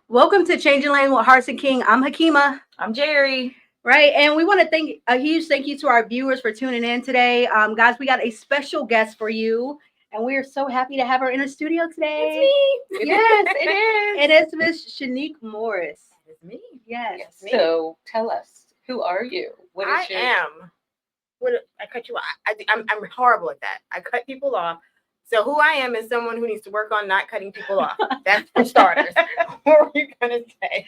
Welcome to Changing Lane with Hartz King. I'm Hakima. I'm Jerry. Right, and we want to thank a huge thank you to our viewers for tuning in today. Guys, we got a special guest for you, and we are so happy to have her in the studio today. It's me. Yes, it is. it is Miss Shanique Morris. It's me. Yes. So tell us, who are you? What is I am. What I cut you off. I'm horrible at that. I cut people off. So who I am is someone who needs to work on not cutting people off. That's for starters. What were you gonna say?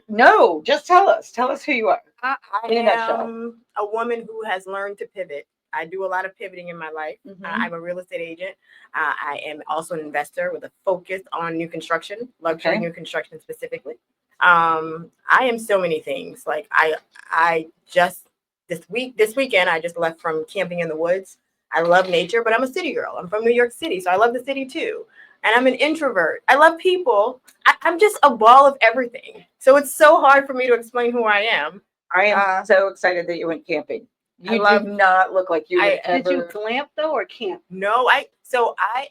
No, just tell us. Tell us who you are. I In a nutshell. am a woman who has learned to pivot. I do a lot of pivoting in my life. Mhm. I'm a real estate agent. I am also an investor with a focus on new construction, luxury Okay. new construction specifically. I am so many things. Like I just this weekend I just left from camping in the woods. I love nature, but I'm a city girl. I'm from New York City, so I love the city too. And I'm an introvert. I love people. I'm just a ball of everything. So it's so hard for me to explain who I am. I am so excited that you went camping. You love- do not look like you would Did you ever. glamp though or camp? No, I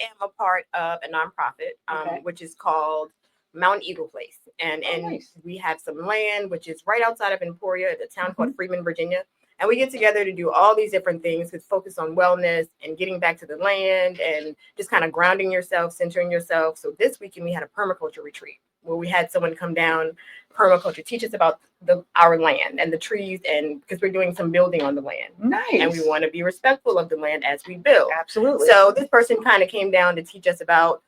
am a part of a nonprofit, Okay. which is called Mount Eagle Place, and nice. we have some land which is right outside of Emporia, at a town called Freeman, Virginia, and we get together to do all these different things with focus on wellness and getting back to the land and just kind of grounding yourself, centering yourself. So this weekend we had a permaculture retreat where we had someone come down, permaculture, teach us about our land and the trees, and because we're doing some building on the land. Nice. And we want to be respectful of the land as we build. Absolutely. So this person kind of came down to teach us about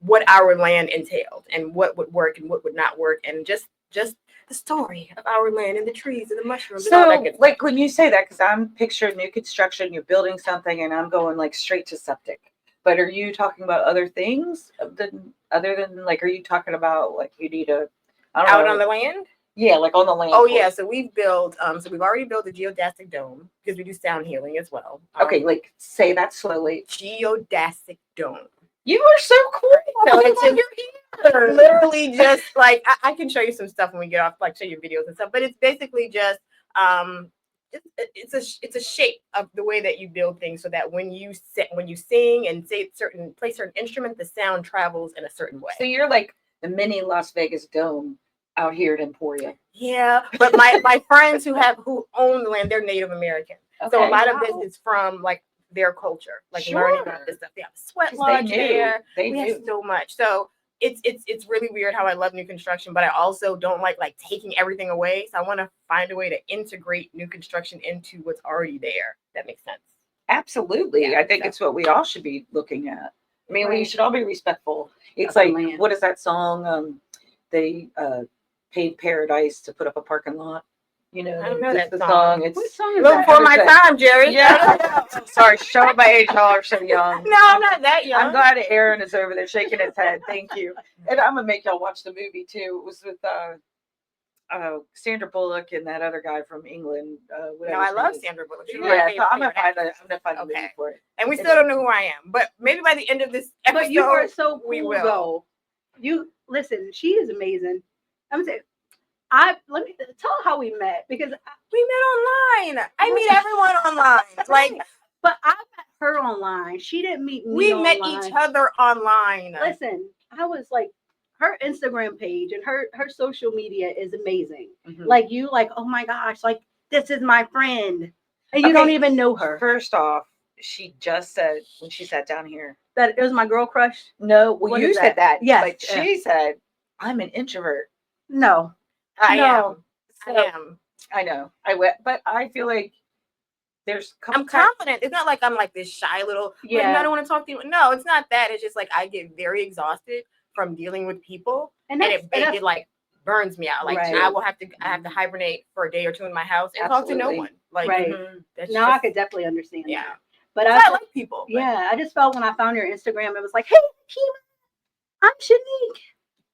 what our land entailed and what would work and what would not work, and just the story of our land and the trees and the mushrooms and all that So, good stuff. like when you say that, because I'm picturing new construction, you're building something, and I'm going like straight to septic. But are you talking about other things other than like? Are you talking about like you need a I don't Out know, on the land? yeah, like on the land? Oh for yeah, it. so we've built so we've already built a geodesic dome because we do sound healing as well. Okay, like say that slowly. Geodesic dome. You are so cool. So I'm it's like, just literally just like I can show you some stuff when we get off, like show you videos and stuff. But it's basically just it's a shape of the way that you build things, so that when you sing and play certain instrument, the sound travels in a certain way. so you're like the mini Las Vegas dome out here at Emporia. Yeah, but my friends who own the land, they're Native American, so a Okay, lot of wow. this is from like their culture, like learning about this stuff. They have a sweat 'Cause lodge there. They We do. have so much. So it's really weird how I love new construction, but I also don't like taking everything away. So I want to find a way to integrate new construction into what's already there. That makes sense. Absolutely. Yeah, I think so- it's what we all should be looking at. I mean, we Right. should all be respectful. It's Of the like, land. what is that song? They paid Paradise to put up a parking lot. You know, I don't know it's that the song. It's What song is A little that? before my time, Jerry. Yeah. Sorry, show my age. Y'all are so young. No, I'm not that young. I'm glad Aaron is over there shaking his head. Thank you. And I'm gonna make y'all watch the movie too. It was with Sandra Bullock and that other guy from England. Whatever No, I his love name is. Sandra Bullock. She's my Yeah, so favorite I'm gonna find actress. a movie Okay. for it. And we still don't know who I am, but maybe by the end of this episode, But you are so we cool will. though. You listen, she is amazing. I'm saying let me tell her how we met because We met online. I meet everyone online. Like but I met her online. She didn't meet me. we met online. each other online. Listen, I was like, her Instagram page and her social media is amazing. Mhm. Like you, like, oh my gosh, like this is my friend, and you don't Okay. even know her. First off, she just said when she sat down here. That it was my girl crush. No, well, What you is said that. Yes, But she said, I'm an introvert. No, I No. am. So, I am. I know. I went, but I feel like there's a couple I'm confident. It's not like I'm like this shy little. Yeah. Yeah. I don't want to talk to you. No, it's not that. It's just like I get very exhausted from dealing with people, and it like burns me out. Like Right. I have to hibernate for a day or two in my house and talk to no Absolutely. one. Like Right. that's no, I just- could definitely understand yeah. that. But I like people. But yeah, I just felt when I found your Instagram, it was like, hey, Kima, I'm Shanique.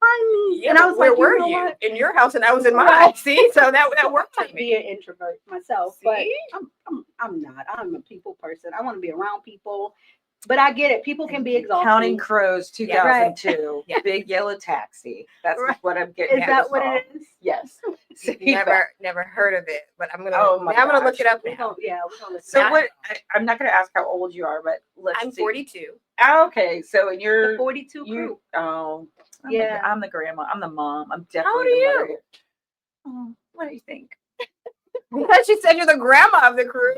Find me. Yeah, and I but was where like, were know you? what? In your house, and I was in mine. Right. See, so that worked I for might me. be an introvert myself, but See? I'm not. I'm a people person. I want to be around people. But I get it. People can be exhausting. Counting Crows 2002, Yeah. Big Yellow Taxi. That's Right. what I'm getting Is at. that this what song. it is? Yes. Never heard of it, but I'm gonna Oh my I'm gonna look gosh. it up We're now. gonna, yeah, we're gonna So Now- what? I'm not going to ask how old you are, but let's I'm see. 42. Oh, okay, so the you're 42 crew. you. Oh, Yeah. I'm the grandma. I'm the mom. I'm How old definitely are the mother. you? Oh, what do you think? Because she said you're the grandma of the crew.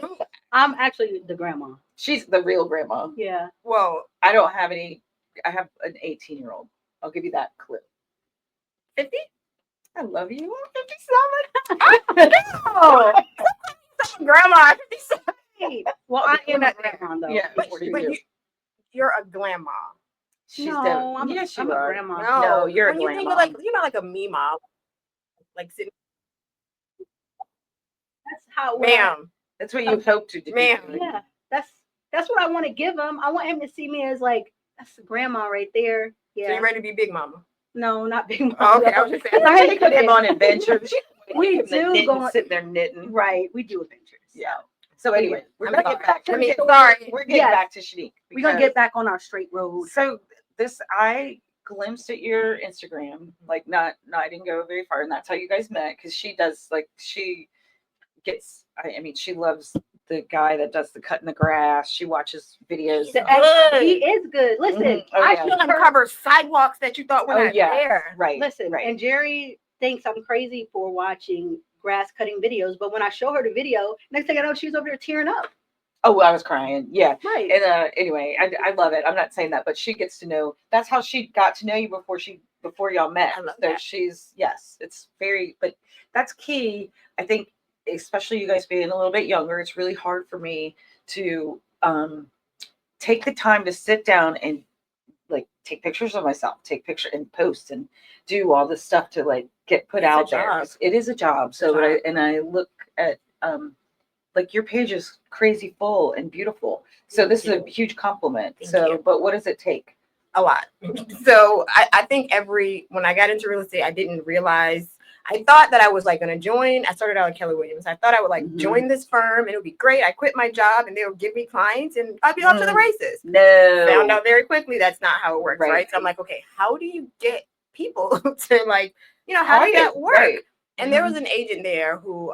I'm actually the grandma. She's the real grandma. Yeah. Whoa, I don't have any. I have an 18-year-old. I'll give you that clue. 50? I love you. I'm 57. Oh, grandma. 57. Well, Okay, I am we're a not there. grandma though. Yeah, But, 42. but you're a grandma. She's No, I'm, yes, I'm you a are. grandma. No, you're a when you think of grandma. like you're not like a me mom, like sitting, That's how. ma'am. That's what you hope to do. Ma'am. Yeah, that's what I want to give him. I want him to see me as like that's the grandma right there. So Yeah. you ready to be big mama? No, not big mom. Oh, okay, I was just saying. I take him on adventures. We Give him the do knitting, go on- sit there knitting. Right, we do adventures. Yeah. So anyway, we're I'm gonna sorry. get back. I mean, We're sorry. We're getting Yes. back to Shanique. We're gonna because- get back on our straight road. So this, I glimpsed at your Instagram, like no, I didn't go very far, and that's how you guys met. Because she does, like, she gets. I mean, she loves the guy that does the cutting the grass. She watches videos. He's The- He good. is good. Listen, Mhm. Oh, I yeah. should You uncover sidewalks that you thought were Oh, not yeah. there. Right. Listen, Right. and Jerry thinks I'm crazy for watching grass cutting videos, but when I show her the video, next thing I know, she's over there tearing up. Oh, I was crying. Yeah. Right. And anyway, I love it. I'm not saying that, but she gets to know. That's how she got to know you before y'all met. I love so that. she's yes, it's very. But that's key. I think, especially you guys being a little bit younger, it's really hard for me to take the time to sit down and like take pictures of myself, take picture and post and do all this stuff to like get put It's a out there. job. 'Cause it is a job. a So job. I look at like your page is crazy full and beautiful. So this is a huge compliment. Thank So, you. but what does it take? A lot. So I think when I got into real estate, I didn't realize. I thought that I was like going to join. I started out at Keller Williams. I thought I would like Mhm. join this firm and it would be great. I quit my job and they would give me clients and I'd be off to the Mm. races. No. Found out very quickly that's not how it works, Right. right? So I'm like, okay, how do you get people to like, how does that work? Right. And there was an agent there who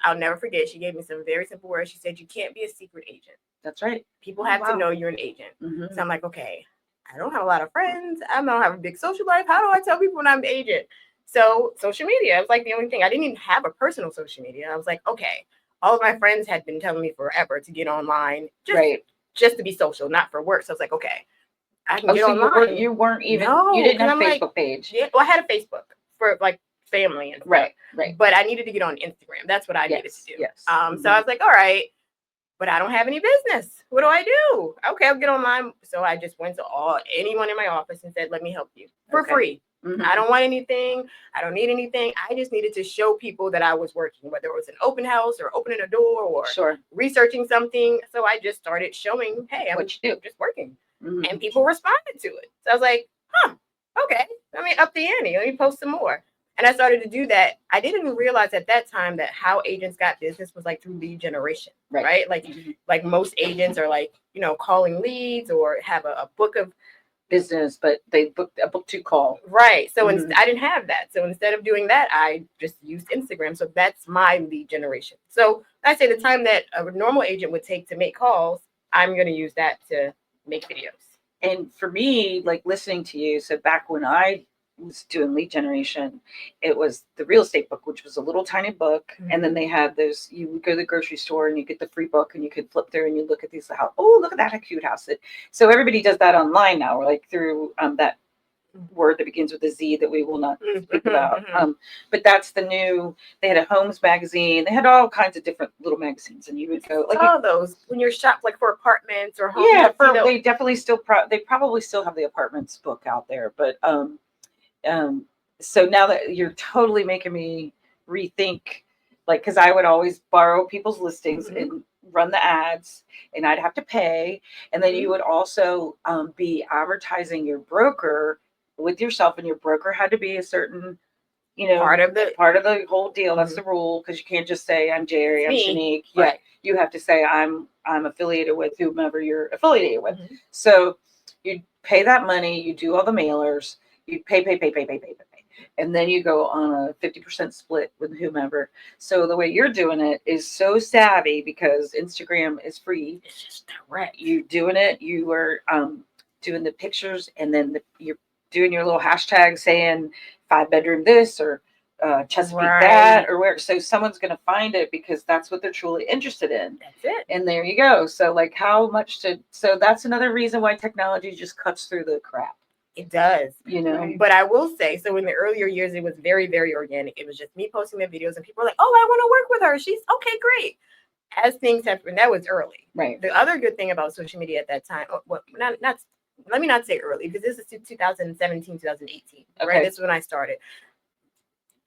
I'll never forget. She gave me some very simple words. She said, you can't be a secret agent. That's right. People Oh, have to wow. know you're an agent. Mhm. So I'm like, okay, I don't have a lot of friends. I don't have a big social life. How do I tell people when I'm an agent? So social media was like the only thing. I didn't even have a personal social media. I was like, okay, all of my friends had been telling me forever to get online just to be social, not for work. So I was like, okay, I can Oh, get so online. you weren't even, No, you didn't 'cause have a I'm Facebook like, page. Yeah, well, I had a Facebook for like family and stuff. Right. Right. But I needed to get on Instagram. That's what I needed to do. Yes. So I was like, all right, but I don't have any business. What do I do? Okay, I'll get online. So I just went to anyone in my office and said, let me help you for Okay. free. Mhm. I don't want anything. I don't need anything. I just needed to show people that I was working, whether it was an open house or opening a door or Sure. researching something. So I just started showing, hey, I'm What you do. just working. Mhm. And people responded to it. So I was like, okay, let me up the ante. Let me post some more. And I started to do that. I didn't realize at that time that how agents got business was like through lead generation, right? Like most agents are like, calling leads or have a book of Business, but they booked a book to call. right. So Mhm. I didn't have that. So instead of doing that, I just used Instagram. So that's my lead generation. So I say the time that a normal agent would take to make calls, I'm going to use that to make videos. And for me, like listening to you, so back when I was doing lead generation, it was the real estate book, which was a little tiny book. And then they had those, you would go to the grocery store and you get the free book and you could flip through and you look at these house. Oh, look at that cute house. So everybody does that online now, or like through that word that begins with a Z that we will not speak about. But that's the new, they had a homes magazine. They had all kinds of different little magazines and you would go like, all those when you're shop like for apartments or homes. yeah, they definitely still they probably still have the apartments book out there, but so now that you're totally making me rethink, like, because I would always borrow people's listings and run the ads, and I'd have to pay, and then you would also be advertising your broker with yourself, and your broker had to be a certain, part of the whole deal. That's the rule, because you can't just say I'm Jerry, I'm Shanique. Yeah, Right. you have to say I'm affiliated with whomever you're affiliated with. So you pay that money, you do all the mailers, you pay. and then you go on a 50% split with whomever. So the way you're doing it is so savvy because Instagram is free. It's just direct. You doing it. You are doing the pictures, and then you're doing your little hashtag saying 5-bedroom this or Chesapeake that or where. So someone's going to find it because that's what they're truly interested in. That's it. And there you go. So like how much so that's another reason why technology just cuts through the crap. It does. You know. Right. But I will say, so in the earlier years, it was very, very organic. It was just me posting the videos and people were like, oh, I want to work with her. She's okay, great. As things have, and that was early. Right. The other good thing about social media at that time, well, not let me not say early because this is 2017, 2018, right? Okay. This is when I started.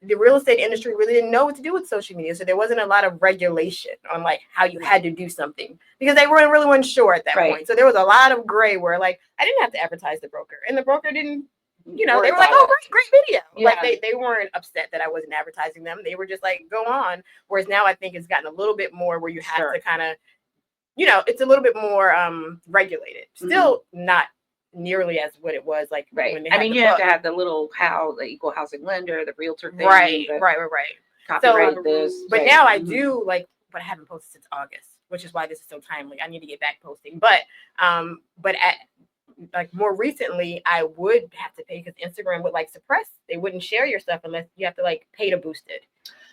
The real estate industry really didn't know what to do with social media. So there wasn't a lot of regulation on like how you had to do something because they really weren't sure at that Right. point. So there was a lot of gray where like, I didn't have to advertise the broker and the broker didn't, you know, Worry they were like, about oh, great video. Yeah. Like they weren't upset that I wasn't advertising them. They were just like, go on. Whereas now I think it's gotten a little bit more where you have Sure. to kind of, you know, it's a little bit more regulated. Still not nearly as what it was like Right. when they I had mean, the you have book. to have the little the equal housing lender, the realtor thing. Right. the Right. Copyright this. But right. now I Mhm. do like, but I haven't posted since August, which is why this is so timely. I need to get back posting. But at like more recently, I would have to pay because Instagram would like suppress. They wouldn't share your stuff unless you have to like pay to boost it.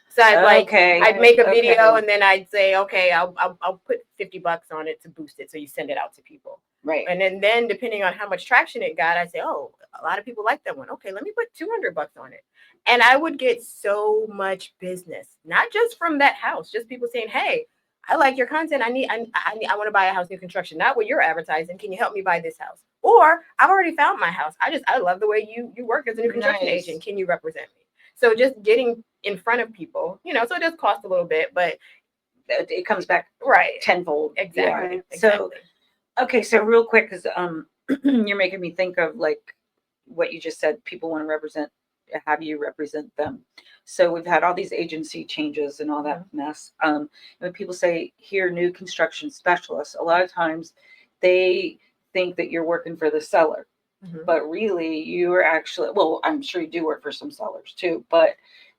So I'd make a video and then I'd say, okay, I'll put $50 on it to boost it. So you send it out to people. Right. And then depending on how much traction it got, I say, oh, a lot of people like that one. Okay, let me put $200 on it. And I would get so much business, not just from that house, just people saying, hey, I like your content. I want to buy a house, new construction, not what you're advertising. Can you help me buy this house? Or I've already found my house. I love the way you work as a new construction agent. Can you represent me? So just getting in front of people, you know, so it does cost a little bit, but it comes back right tenfold. Exactly. Yeah. Exactly. So, okay. So real quick, because you're making me think of like what you just said. People want to have you represent them. So we've had all these agency changes and all that mess. And when people say here, new construction specialists, a lot of times they think that you're working for the seller. But really you are actually, well, I'm sure you do work for some sellers too, but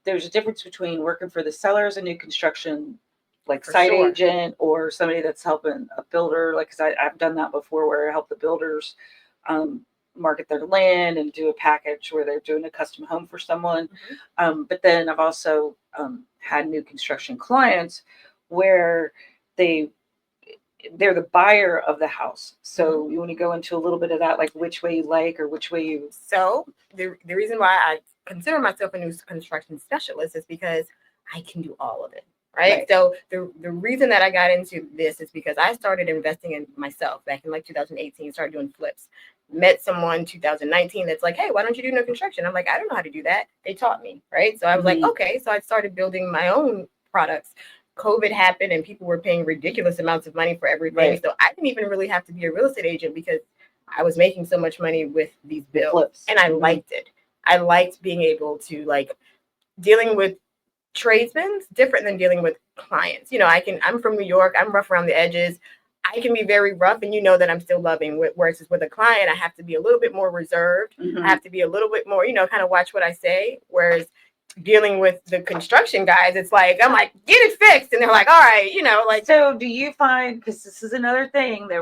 there's a difference between working for the seller as a new construction, like site agent, or somebody that's helping a builder. Like, cause I've done that before where I help the builders market their land and do a package where they're doing a custom home for someone. But then I've also had new construction clients where they're the buyer of the house. So you want to go into a little bit of that, like which way you like or which way you. So the reason why I consider myself a new construction specialist is because I can do all of it. Right. So the reason that I got into this is because I started investing in myself back in like 2018, started doing flips, met someone 2019 that's like, hey, why don't you do new construction? I'm like, I don't know how to do that. They taught me. Right. So I was like, okay. So I started building my own products. COVID happened and people were paying ridiculous amounts of money for everything. So I didn't even really have to be a real estate agent because I was making so much money with these bills and I liked it. I liked being able to like dealing with tradesmen different than dealing with clients. You know, I'm from New York. I'm rough around the edges. I can be very rough and you know that I'm still loving. Whereas with a client, I have to be a little bit more reserved. I have to be a little bit more, you know, kind of watch what I say. Whereas dealing with the construction guys, it's like, I'm like, get it fixed. And they're like, all right, you know, like. So do you find, because this is another thing that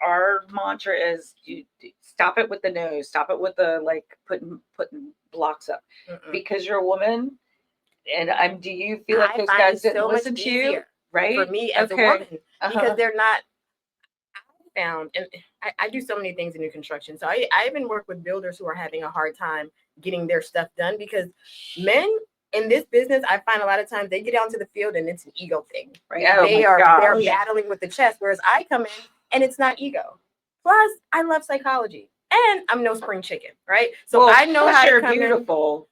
our mantra is you stop it with the nose, stop it with the like putting blocks up because you're a woman. And do you feel like those guys didn't listen to you? Right. For me as a woman, because they're not. I found, and I do so many things in new construction. So I even work with builders who are having a hard time getting their stuff done because men in this business, I find a lot of times they get out into the field and it's an ego thing. Right? They're battling with the chest, whereas I come in and it's not ego. Plus, I love psychology and I'm no spring chicken, right? So I know how to come in.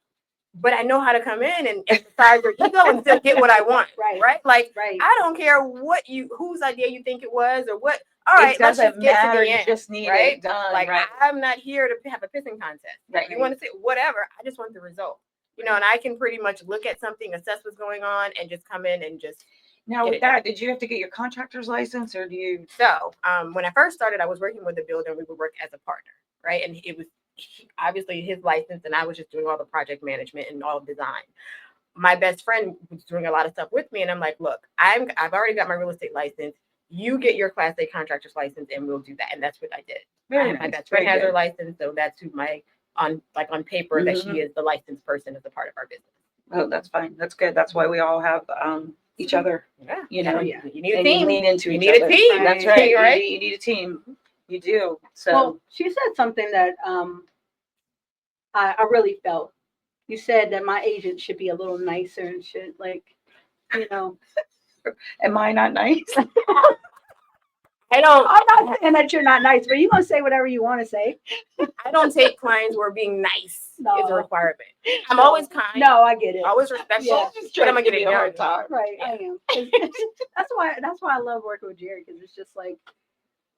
But I know how to come in and exercise your ego and still get what I want. Right? Like, I don't care whose idea you think it was or what. All right, let's just get to the end. You just need it done. Like, I'm not here to have a pissing contest. Right. You want to say whatever. I just want the result. You know, and I can pretty much look at something, assess what's going on, and just come in and just. Now with that, did you have to get your contractor's license or do you? So, when I first started, I was working with a builder and we would work as a partner. Right. And it was obviously his license, and I was just doing all the project management and all design. My best friend was doing a lot of stuff with me, and I'm like, look, I've already got my real estate license. You get your Class A contractor's license, and we'll do that. And that's what I did. Very My nice. best friend Very has her good. license, so that's who on paper that she is the licensed person as a part of our business. Oh, that's fine. That's good. That's why we all have each other. Yeah, You know, you need a and you team. lean into You each need other. a team. That's right. Right? You need a team. You do. So Well, she said something that I really felt. You said that my agent should be a little nicer and should am I not nice? I don't. I'm not saying that you're not nice, but you're gonna say whatever you want to say. I don't take clients where being nice is a requirement. I'm always kind. No, I get it. Always respectful. Yeah. But I'm gonna get it a hard done. time. Right, Yeah. I am. That's why I love working with Jerry, because it's just like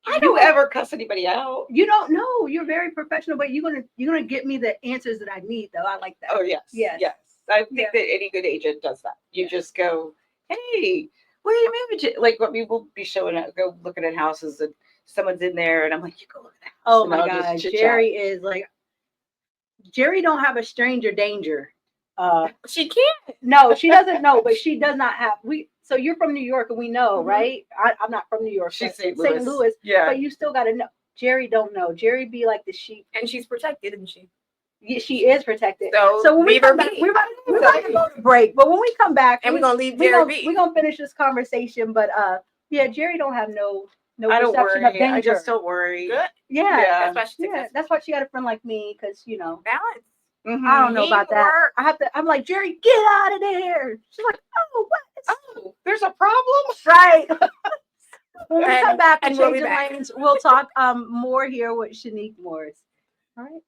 I don't ever cuss anybody out. you don't know. You're very professional, but you're gonna get me the answers that I need, though. I like that. Oh yes. Yes. Yes. I think Yeah. that any good agent does that. You just go, hey, where are you moving to? Like, what people be showing up, go looking at houses, and someone's in there, and I'm like, you go look at the house. Oh and my I'll just God, chit-chat. Jerry is like Jerry don't have a stranger danger. She can't. No, she doesn't know, but she does not have. So you're from New York, and we know, Mhm. right? I'm not from New York. She's but St. St. Louis, Yeah. but you still got to know. Jerry don't know. Jerry be like the sheep. And she's protected, isn't she? Yeah, she is protected. So when we leave her come back, be. we're about to go to break. But when we come back, And we're gonna leave we're Jerry gonna, be. we're gonna finish this conversation. But yeah, Jerry don't have no I don't perception worry. of danger. I just don't worry. Good. Yeah, Yeah. That's why she's yeah. successful. That's why she got a friend like me, because Balance. Mhm. I don't know about that. Teamwork. I'm like, Jerry, get out of there. She's like, oh, what? Oh, there's a problem. Right. When we come And- back and and we'll change be the back. lanes, we'll talk more here with Shanique Morris. All right.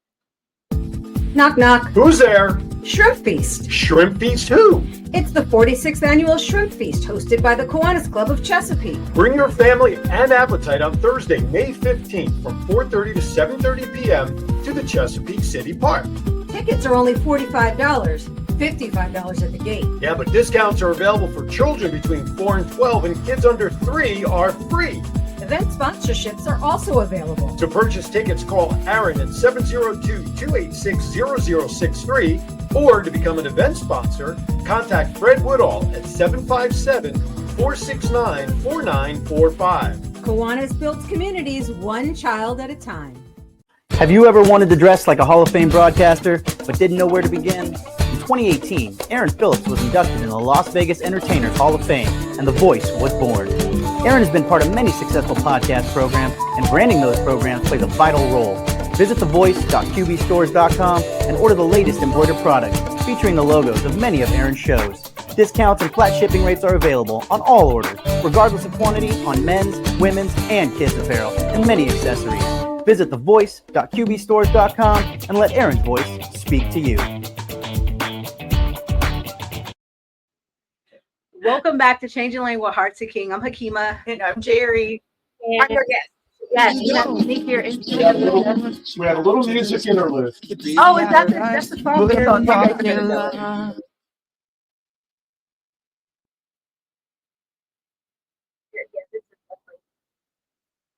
Knock, knock. Who's there? Shrimp Feast. Shrimp Feast who? It's the 46th annual Shrimp Feast hosted by the Kiwanis Club of Chesapeake. Bring your family and appetite on Thursday, May 15th from 4:30 to 7:30 p.m. to the Chesapeake City Park. Tickets are only $45, $55 at the gate. Yeah, but discounts are available for children between 4 and 12, and kids under 3 are free. Event sponsorships are also available. To purchase tickets, call Aaron at 702-286-0063, or to become an event sponsor, contact Fred Woodall at 757-469-4945. Kiwanis builds communities one child at a time. Have you ever wanted to dress like a Hall of Fame broadcaster, but didn't know where to begin? In 2018, Aaron Phillips was inducted in the Las Vegas Entertainers Hall of Fame, and The Voice was born. Aaron has been part of many successful podcast programs, and branding those programs plays a vital role. Visit thevoice.qbstores.com and order the latest embroidered products featuring the logos of many of Aaron's shows. Discounts and flat shipping rates are available on all orders, regardless of quantity, on men's, women's, and kids' apparel, and many accessories. Visit thevoice.qbstores.com and let Aaron's voice speak to you. Welcome back to Changing Lane with Hartz King. I'm Hakima. And I'm Jerry. I'm your guest. Yes, we have Shanique here. We had a little music interlude. Oh, is that that's the song?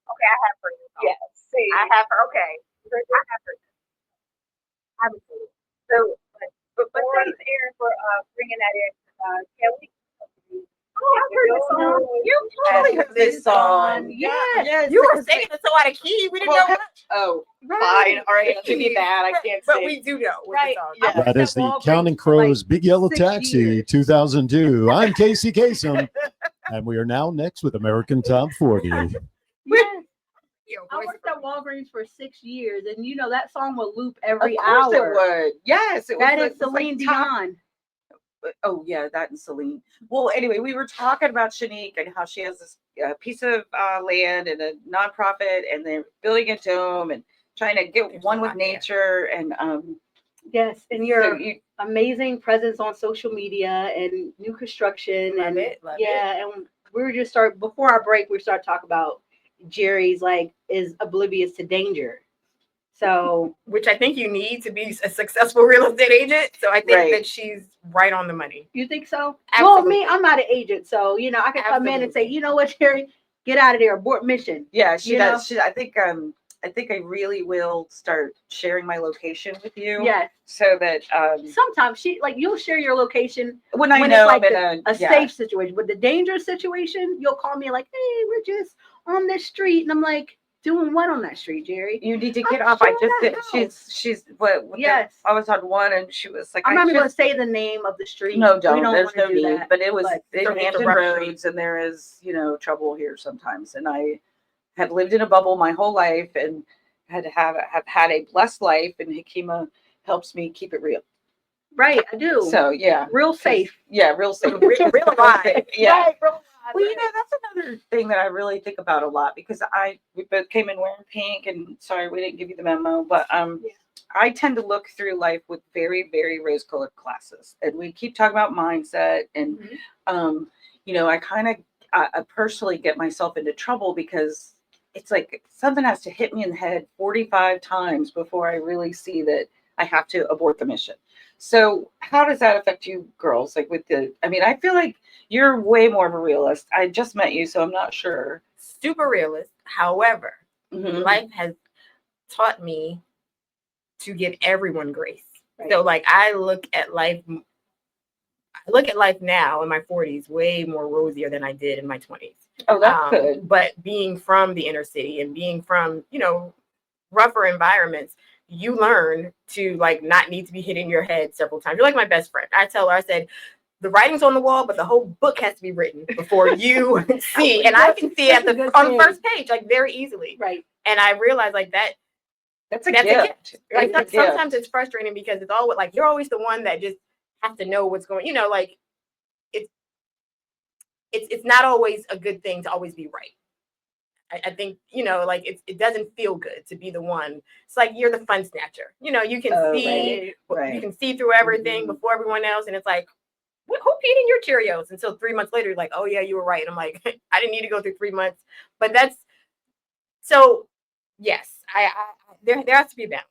Okay, I have her. Yes. See. I have her. Okay. I have her. So, but thanks, Aaron, for bringing that in. Kelly. Oh, I've heard this song. You totally heard this song. Yes. You were singing it so out of key. We didn't know what. Oh, fine. All right. I'll give you that. I can't But sing. we do know what Right. the song. Yeah. That is the Walgreens Counting for like Crows Big Yellow 6 Taxi years. 2002. I'm Casey Kasem, and we are now next with American Top 40. Yes. Yo, I voice worked of- at Walgreens for 6 years, and that song will loop every Of course hour. it would. Yes, it was. That it is was like Celine top- Dion. Oh yeah, that and Celine. Well, anyway, we were talking about Shanique and how she has this piece of land and a nonprofit, and they're building a dome and trying to get There's one a with lot there. nature. And Yes, and so your you, amazing presence on social media and new construction. Love and it, love yeah, and we were just before our break, we started talking about Jerry's is oblivious to danger. So Which I think you need to be a successful real estate agent. So I think Right. that she's right on the money. you think so? Absolutely. Well, me, I'm not an agent, so I can come in and say, Absolutely. you know what, Jerry, get out of there, abort mission. yeah, she You does. I think I think I really will start sharing my location with you. Yes. So that Sometimes you'll share your location when I when know it's like I'm in a safe situation. But the dangerous situation, you'll call me like, hey, we're just on this street. And I'm like, doing what on that street, Jerry? You need to get I'm off. I showing just that did. house. She's what? Yes. I was on one, and she was like, I'm not even going to just say the name of the street. no, We don't. There's wanna no do need. that. But it was don't in need to Hampton rush Roads, and there is trouble here sometimes. And I have lived in a bubble my whole life, and have had a blessed life, and Hikima helps me keep it real. Right, I do. So yeah, real safe. Yeah, real safe. Real alive. Yeah. Right, real Well, that's another thing that I really think about a lot because we both came in wearing pink, and sorry we didn't give you the memo, but I tend to look through life with very, very rose-colored glasses, and we keep talking about mindset, and I personally get myself into trouble because it's like something has to hit me in the head 45 times before I really see that I have to abort the mission. So how does that affect you girls? Like I feel like you're way more of a realist. I just met you, so I'm not sure. Super realist. However, Mhm. life has taught me to give everyone grace. Right. So like I look at life now in my 40s way more rosier than I did in my 20s. Oh, that's good. But being from the inner city and being from, rougher environments, you learn to like not need to be hitting your head several times. You're like my best friend. I tell her, I said, the writing's on the wall, but the whole book has to be written before you see. And I can see on the first page, like very easily. Right. And I realized like that's a gift. Like sometimes it's frustrating because it's all like you're always the one that just has to know what's going, like it's not always a good thing to always be right. I think, like it doesn't feel good to be the one. It's like you're the fun snatcher. You can see you can see through everything before everyone else. And it's like, who peed in your Cheerios? And so 3 months later, you're like, oh yeah, you were right. I'm like, I didn't need to go through 3 months. But that's so yes, there has to be a balance.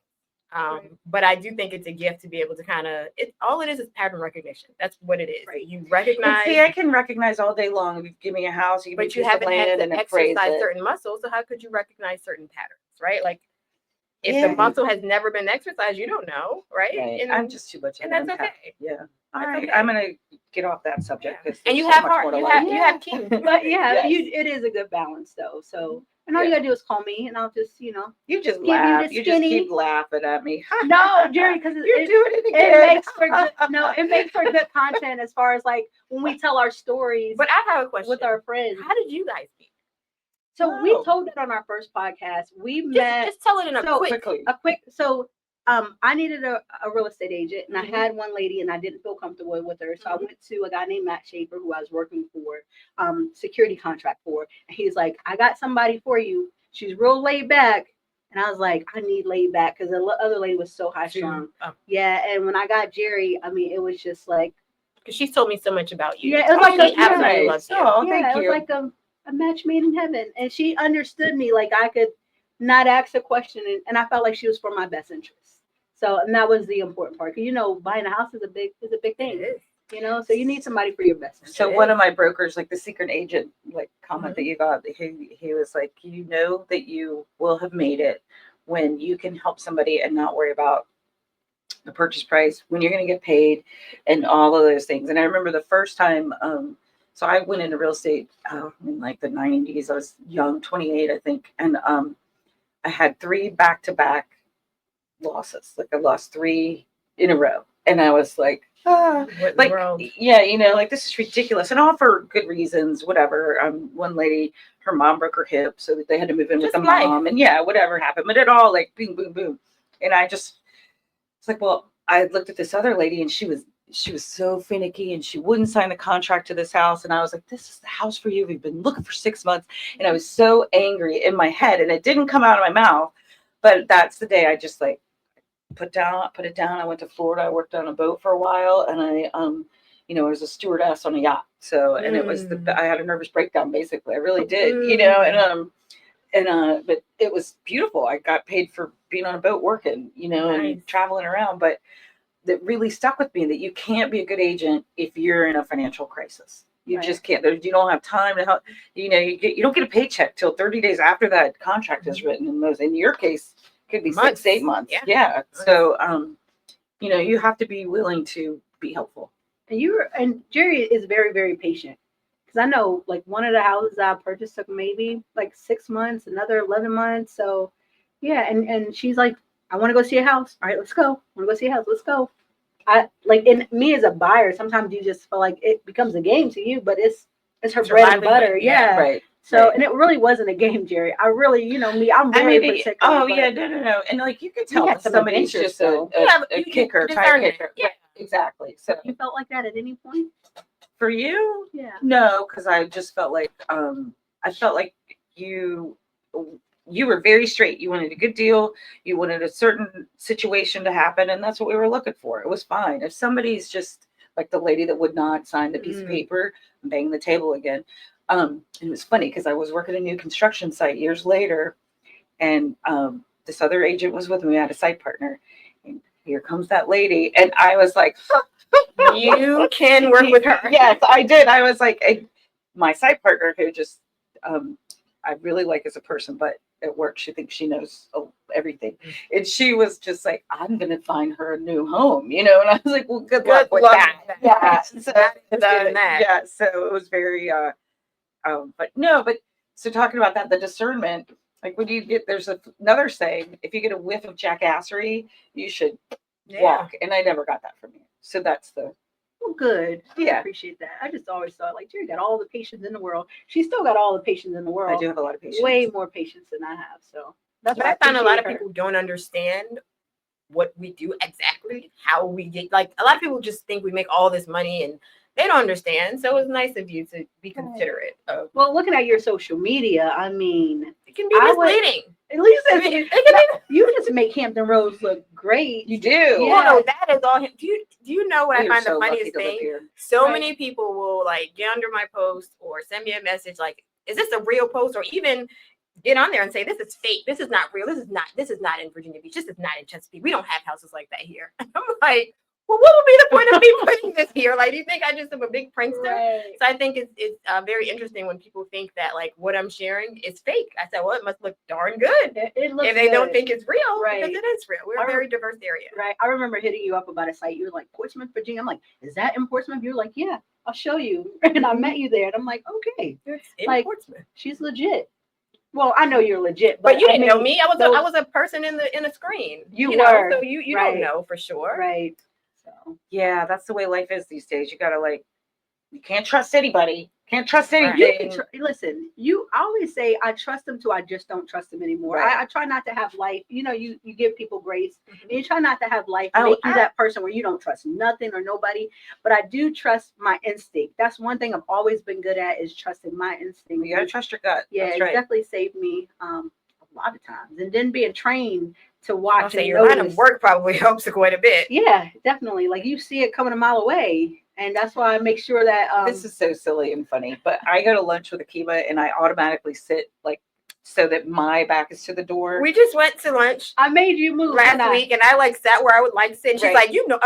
But I do think it's a gift to be able to all it is pattern recognition. That's what it is. Right. You recognize. See, I can recognize all day long. If you give me a house, you give but me you a piece of haven't had land to and appraise exercise it. certain muscles. So how could you recognize certain patterns, right? Like if the muscle has never been exercised, you don't know, right? And I'm just too much. And that's okay. Yeah. All That's right. okay. I'm gonna get off that subject because and you have heart. You have king. But Yes. it is a good balance though. So and all you gotta do is call me, and I'll just you just give laugh. you the You just skinny. keep laughing at me. No, Jerry, because You're doing it again. it makes for good. No, it makes for good content as far as like when we tell our stories. But I have a question with our friends. How did you guys meet? So we told it on our first podcast. We met. Just tell it in quickly. So I needed a real estate agent, and I had one lady, and I didn't feel comfortable with her. So I went to a guy named Matt Schaefer, who I was working for, security contract for. And he's like, I got somebody for you. She's real laid back. And I was like, I need laid back because the other lady was so high strung. Yeah. And when I got Jerry, it was just like. Because she's told me so much about you. Yeah, it was like absolutely loves you. Oh, thank you. It was like a match made in heaven. And she understood me. Like I could not ask a question. And I felt like she was for my best interest. So, and that was the important part. Because, buying a house is a big thing. It is. So you need somebody for your best interest. So one of my brokers, like the secret agent, like comment that you got, he was like, that you will have made it when you can help somebody and not worry about the purchase price, when you're going to get paid and all of those things. And I remember the first time, so I went into real estate in like the 90s. I was young, 28, I think. And I had 3 back-to-back losses. Like I lost 3 in a row. And I was like, like, like this is ridiculous. And all for good reasons, whatever. One lady, her mom broke her hip, so that they had to move in with the mom. And whatever happened. But it all like boom, boom, boom. And it's like, well, I looked at this other lady and she was so finicky and she wouldn't sign the contract to this house. And I was like, this is the house for you. We've been looking for 6 months. And I was so angry in my head, and it didn't come out of my mouth. But that's the day I just like put it down. I went to Florida. I worked on a boat for a while, and I, I was a stewardess on a yacht. So, and it was I had a nervous breakdown. Basically, I really did, but it was beautiful. I got paid for being on a boat working, and traveling around. But that really stuck with me that you can't be a good agent if you're in a financial crisis. You Right. just can't. You don't have time to help. You know, you don't get a paycheck till 30 days after that contract is written. And those, in your case, could be Months. 6, 8 months. Yeah. Yeah. So, you know, you have to be willing to be helpful. And Jerry is very, very patient. Because I know, like, one of the houses I purchased took maybe like 6 months, another 11 months. So, yeah, and she's like, I want to go see a house. All right, let's go. I want to go see a house. Let's go. I like, and me as a buyer, sometimes you just feel like it becomes a game to you, but it's her It's her bread and livelihood, butter. yeah. Yeah. Right. So, right. and it really wasn't a game, Jerry. I really, you know me, I'm I very mean, particular. oh but yeah, no. And like you could tell had when some somebody's adventures, just though. a You kicker, can type discern it. kicker. Yeah. Exactly. So You felt like that at any point? for you, Yeah. no, because I just felt like I felt like you were very straight. You wanted a good deal. You wanted a certain situation to happen, and that's what we were looking for. It was fine. If somebody's just like the lady that would not sign the piece of paper and bang the table again. It was funny because I was working a new construction site years later, and this other agent was with me. I had a site partner, and here comes that lady, and I was like, You can work with her. Yes, I did. I was like, my site partner, who just I really like as a person, but at work she thinks she knows everything, and she was just like, I'm gonna find her a new home, you know. And I was like, well, good luck with that. Yeah, so, Interested in that. yeah, so it was very but no, but so talking about that, the discernment, like when you get, there's another saying, if you get a whiff of jackassery, you should walk, and I never got that from you. So that's the Well, good. I Yeah. appreciate that. I just always thought, like, Jerry got all the patience in the world. She's still got all the patience in the world. I do have a lot of patience. Way more patience than I have. So that's But why I found a lot of appreciate her. people don't understand what we do exactly, how we get, like, a lot of people just think we make all this money and they don't understand. So it's nice of you to be considerate of. Well, looking at your social media, I mean, It can be I would- misleading. at least I mean, it can be, you just make Hampton Roads look great. You do. Yeah. oh no, that is all him. Do you know what We I are find so the lucky funniest to live thing? here. So Right. many people will like get under my post or send me a message like, is this a real post? Or even get on there and say, this is fake. This is not real. This is not in Virginia Beach. This is not in Chesapeake. We don't have houses like that here. I'm like, well, what would be the point of me putting this here? Like, do you think I just am a big prankster? Right. So I think it's very interesting when people think that like what I'm sharing is fake. I said, well, it must look darn good It looks if they don't good. think it's real, Right. because it is real. We're a very diverse area. Right. I remember hitting you up about a site. You were like, Portsmouth, Virginia. I'm like, is that in Portsmouth? You're like, yeah, I'll show you. And I met you there. And I'm like, okay, It's in Like, Portsmouth. she's legit. Well, I know you're legit, But you I didn't know mean, me. I those- was a person in a screen. You know, were, so you right. don't know for sure. Right. So Yeah, that's the way life is these days. You gotta you can't trust anybody. Can't trust Right. anything. listen, I always say I trust them till I just don't trust them anymore. Right. I try not to have life, you give people grace, and you try not to have life Oh, make you that person where you don't trust nothing or nobody. But I do trust my instinct. That's one thing I've always been good at, is trusting my instinct. You gotta trust your gut. Yeah, That's it right. definitely saved me a lot of times. And then being trained to I'll watch say and your line notice. of work probably helps quite a bit. Yeah, definitely. Like you see it coming a mile away. And that's why I make sure that This is so silly and funny, but I go to lunch with Akiva and I automatically sit so that my back is to the door. We just went to lunch I made you move last didn't I? week, and I like sat where I would like to sit. And she's Right. like, you know,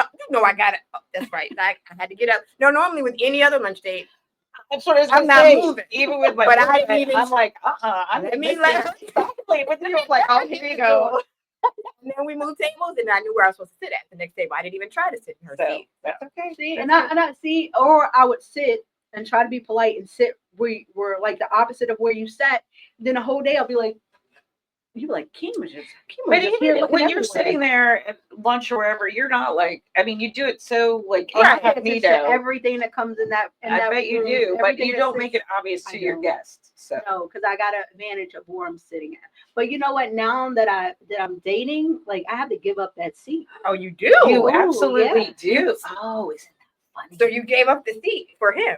I got it. Oh, that's right. I had to get up. No, normally with any other lunch date, That's what I was I'm gonna not say. moving. Even with my But I boyfriend, even- I'm like, Let me listening. laugh. Exactly. With you, I'm like, oh, here you go. and then we moved tables, and I knew where I was supposed to sit at the next table. I didn't even try to sit in her So seat. that's okay. See, and I see, or I would sit and try to be polite and sit where you were like the opposite of where you sat. Then the whole day I'll be like, you'd be like, Kim was just But here even looking when you're everywhere. sitting there at lunch or wherever, you're not you do it so I pay attention to incognito. everything that comes in that. I bet you room, do, but everything you that don't sits- make it obvious I to your don't. guests. So No, because I got an advantage of where I'm sitting at. But you know what? Now that I'm dating, like I have to give up that seat. Oh, you do? you Ooh, absolutely yeah. do. Oh, isn't that funny? So you gave up the seat for him.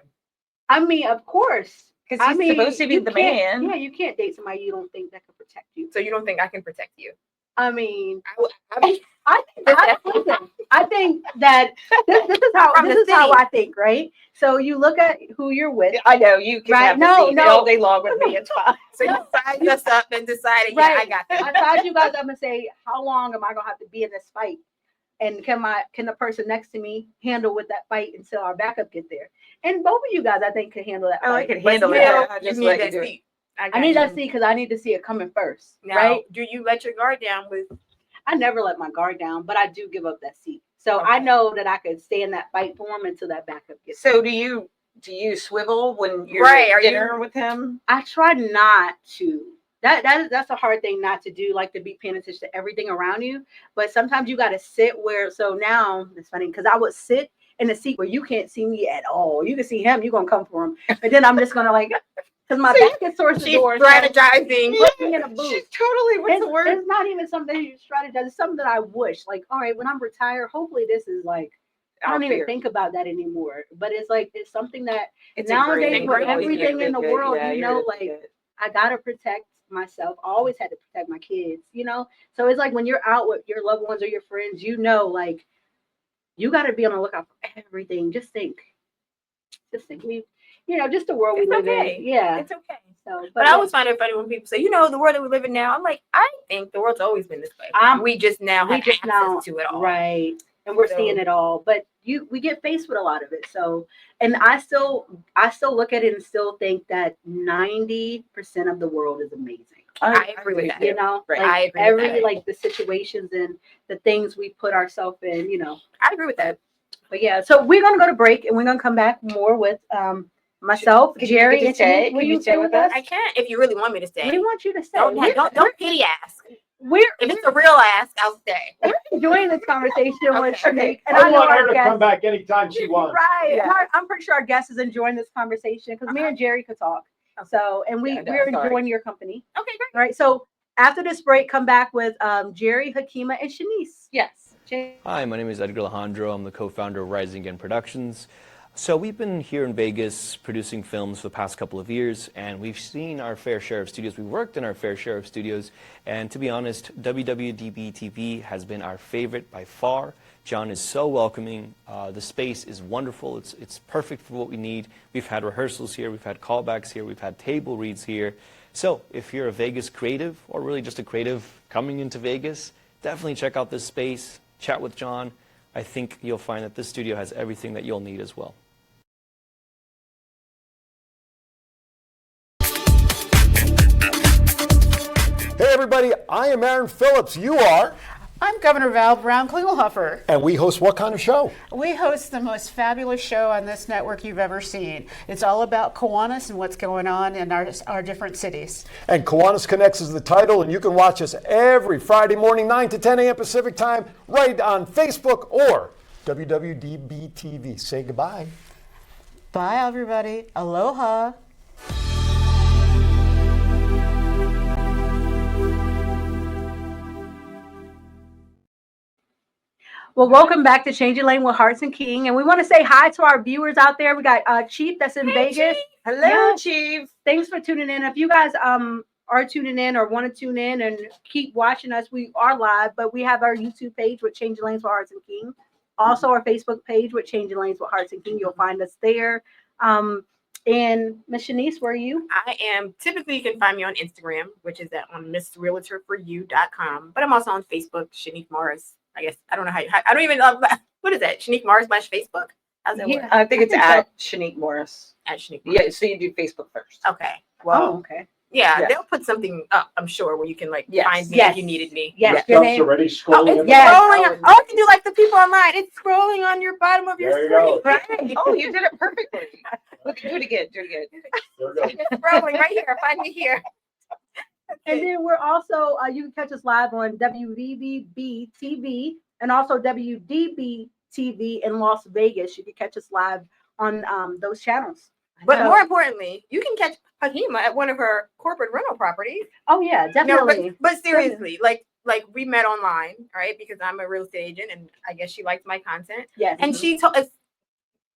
I mean, of course. Because he's supposed to be you the can't- man. Yeah, you can't date somebody you don't think that can protect you. So you don't think I can protect you? I mean, I listen, I think that this is how From the city. I think, right? So you look at who you're with, I know you can Right, have no, the seat no. all day long with me. It's fine. So you sized us up and decided, Right. yeah, I got that. I size you guys up and say, how long am I gonna have to be in this fight? And can the person next to me handle with that fight until our backup get there? And both of you guys, I think, could handle that Oh, I fight. can But handle still, it. I you just need let you that do it. seat. I need got that you. seat because I need to see it coming first, Now, right? do you let your guard down with? I never let my guard down, but I do give up that seat. So Okay. I know that I could stay in that fight for him until that backup gets So do you swivel when you're Right, at are dinner you- with him? I try not to. That's a hard thing not to do, like to be paying attention to everything around you. But sometimes you got to sit where. So now it's funny because I would sit in a seat where you can't see me at all. You can see him, you're gonna come for him, but then I'm just gonna like because my See, back is towards the She's door. so strategizing. put me in a booth. She's totally, what's the word? It's not even something you strategize. It's something that I wish. Like, all right, when I'm retired, hopefully this is like I don't even think about that anymore. But it's like it's something that It's nowadays ingrained. with Ingrained. everything in the Good. world, Yeah, you you're know, good. like I gotta protect myself. I always had to protect my kids, you know. So it's like when you're out with your loved ones or your friends, you know, like you gotta be on the lookout for everything. Just think. We, you know, just the world we It's live okay. in. Yeah. It's okay. So, But I always find it funny when people say, the world that we live in now. I'm like, I think the world's always been this way. We just now have access to it all. Right. And we're So- seeing it all. But we get faced with a lot of it. So and I still look at it and still think that 90% of the world is amazing. I agree with that. You know, Right. like I agree with that. like the situations and the things we put ourselves in, you know. I agree with that. But yeah, so we're gonna go to break and we're gonna come back more with myself, Can you Jerry, get to and stay? Will Can you you stay with us? I can't if you really want me to stay. We want you to stay. Don't pity ask. We're If it's a real ask, I'll stay. enjoying this conversation with Okay. Shanique, and I know want our her to guests- come back anytime she wants. Right. Yeah. And I'm pretty sure our guest is enjoying this conversation because me and Jerry could talk. So, and Yeah, we're sorry. enjoying your company. Okay, great. Right. So after this break, come back with Jerry, Hakima, and Shanice. Yes. Hi, my name is Edgar Alejandro. I'm the co-founder of Rising Again Productions. So we've been here in Vegas producing films for the past couple of years, and we've seen our fair share of studios. We've worked in our fair share of studios, and to be honest, WWDB TV has been our favorite by far. John is so welcoming. The space is wonderful. It's perfect for what we need. We've had rehearsals here. We've had callbacks here. We've had table reads here. So if you're a Vegas creative, or really just a creative coming into Vegas, definitely check out this space. Chat with John. I think you'll find that this studio has everything that you'll need as well. Hey, everybody, I am Aaron Phillips. You are. I'm Governor Val Brown Klingelhofer. And we host what kind of show? We host the most fabulous show on this network you've ever seen. It's all about Kiwanis and what's going on in our different cities. And Kiwanis Connects is the title, and you can watch us every Friday morning, 9 to 10 a.m. Pacific time, right on Facebook or WWDB TV. Say goodbye. Bye, everybody. Aloha. Well, welcome back to Changing Lane with Hartz King, and we want to say hi to our viewers out there. We got Chief that's in Vegas. Chief. Hello, Yeah. Chief. Thanks for tuning in. If you guys are tuning in or want to tune in and keep watching us, we are live, but we have our YouTube page with Changing Lanes with Hartz King. Also, our Facebook page with Changing Lanes with Hartz King. You'll find us there. And Miss Shanice, where are you? I am typically, you can find me on Instagram, which is at unmissable.com. But I'm also on Facebook, Shanique Morris. I guess I don't know how I don't even know what is that? Shanique Morris / Facebook? How's that work? I think it's think at Shanique Morris. At Shanique Morris. Yeah, so you do Facebook first. Okay. Well, Oh, okay. yeah, Yes. they'll put something up, I'm sure, where you can like Yes. find me Yes. if you needed me. Yes, Yeah. your Stuff's name. already Oh, scrolling. it's Yes. scrolling. Oh, I can do like the people online. It's scrolling on your bottom of your There you go. screen. Right. Oh, you did it perfectly. Look, do it again. Do it again. There we go. It's scrolling right here. Find me here. And then we're also, you can catch us live on WVBB TV and also WDB TV in Las Vegas. You can catch us live on those channels. But So- more importantly, you can catch Hakima at one of her corporate rental properties. Oh yeah, No, definitely. but seriously, like we met online, right? Because I'm a real estate agent, and I guess she liked my content. Yes. And she told us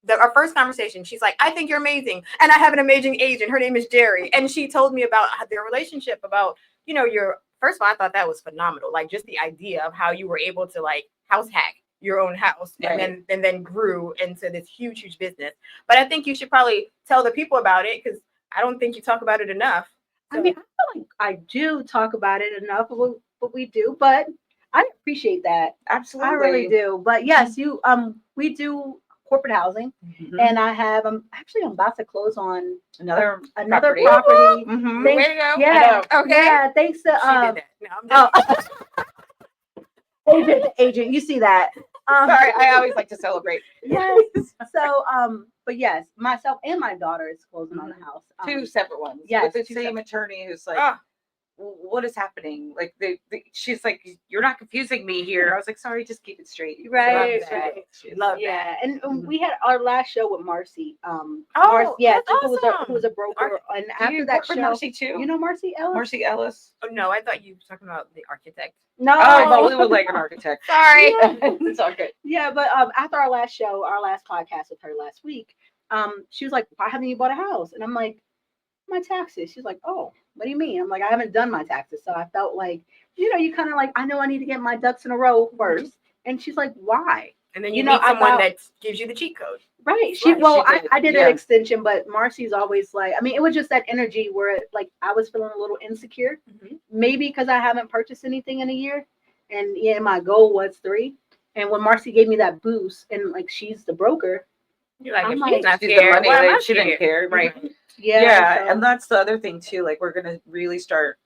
our first conversation. She's like, "I think you're amazing, and I have an amazing agent. Her name is Jerry." And she told me about their relationship. About your first of all, I thought that was phenomenal. Like just the idea of how you were able to like house hack your own house and then grew into this huge business. But I think you should probably tell the people about it because I don't think you talk about it enough. I mean, I feel like I do talk about it enough, what we do, but I appreciate that. Absolutely. I really do. But yes, we do corporate housing, Mhm. and I have I'm about to close on Another another property. property. Mhm. Way Thanks- to go. Yeah. I know. Okay. Yeah. Thanks to She did that. No, I'm just agent, you see that. Sorry, I always like to celebrate. Yes. So, but yes, myself and my daughter is closing on the house. Two separate ones. yes, With the two same separate- attorney who's like, Ah. what is happening? Like she's like, you're not confusing me here. I was like, sorry, just keep it straight. Right, Love that. right. Love Yeah, that. and Mhm. we had our last show with Marcy. Oh, yeah, that's who awesome. was a broker, and Do after you that work with show, Marcy too? you know Marcy Ellis? Marcy Ellis. Oh, no, I thought you were talking about the architect. No. Oh, but we would like an architect. Sorry. It's all good. Yeah, but after our last show, our last podcast with her last week, she was like, "Why haven't you bought a house?" And I'm like, "My taxes." She's like, "Oh, what do you mean?" I'm like, "I haven't done my taxes." So I felt like, you kind of like, I know I need to get my ducks in a row first. And she's like, "Why?" And then you know, meet someone I that gives you the cheat code. Right. Right, I did yeah. an extension, but Marcy's always like, I mean, it was just that energy where like I was feeling a little insecure, maybe because I haven't purchased anything in a year. And yeah, my goal was 3. And when Marcy gave me that boost and like, she's the broker. You're like, I'm if like, she's not She's the scared, money why am I that she didn't scared? care. Right. Yeah. So- And that's the other thing too. Like we're gonna really start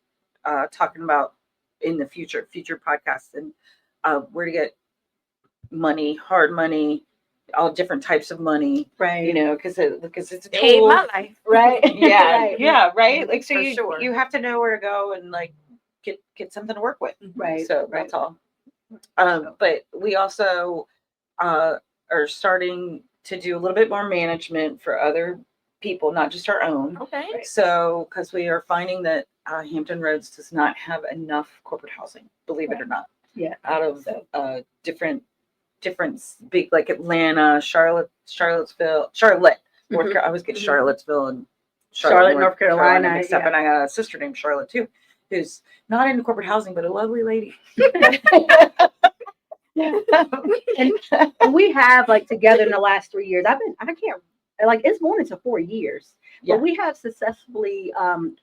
talking about in the future podcasts and where to get money, hard money, all different types of money. right. You know, because it's a Saved tool. my life. Right. Yeah, Right. yeah, right. Like so, For you sure. you have to know where to go and like get something to work with. Right. So right. that's all. But we also are starting to do a little bit more management for other people, not just our own. Okay. So, because we are finding that Hampton Roads does not have enough corporate housing, believe it or not. Yeah. Out of different big like Atlanta, Charlottesville, Charlotte, North Carolina. I always get Charlottesville and Charlotte, North Carolina, mixed up, yeah. and I got a sister named Charlotte too, who's not into corporate housing, but a lovely lady. And we have like together in the last 3 years. I can't like it's more into 4 years. Yeah. But we have successfully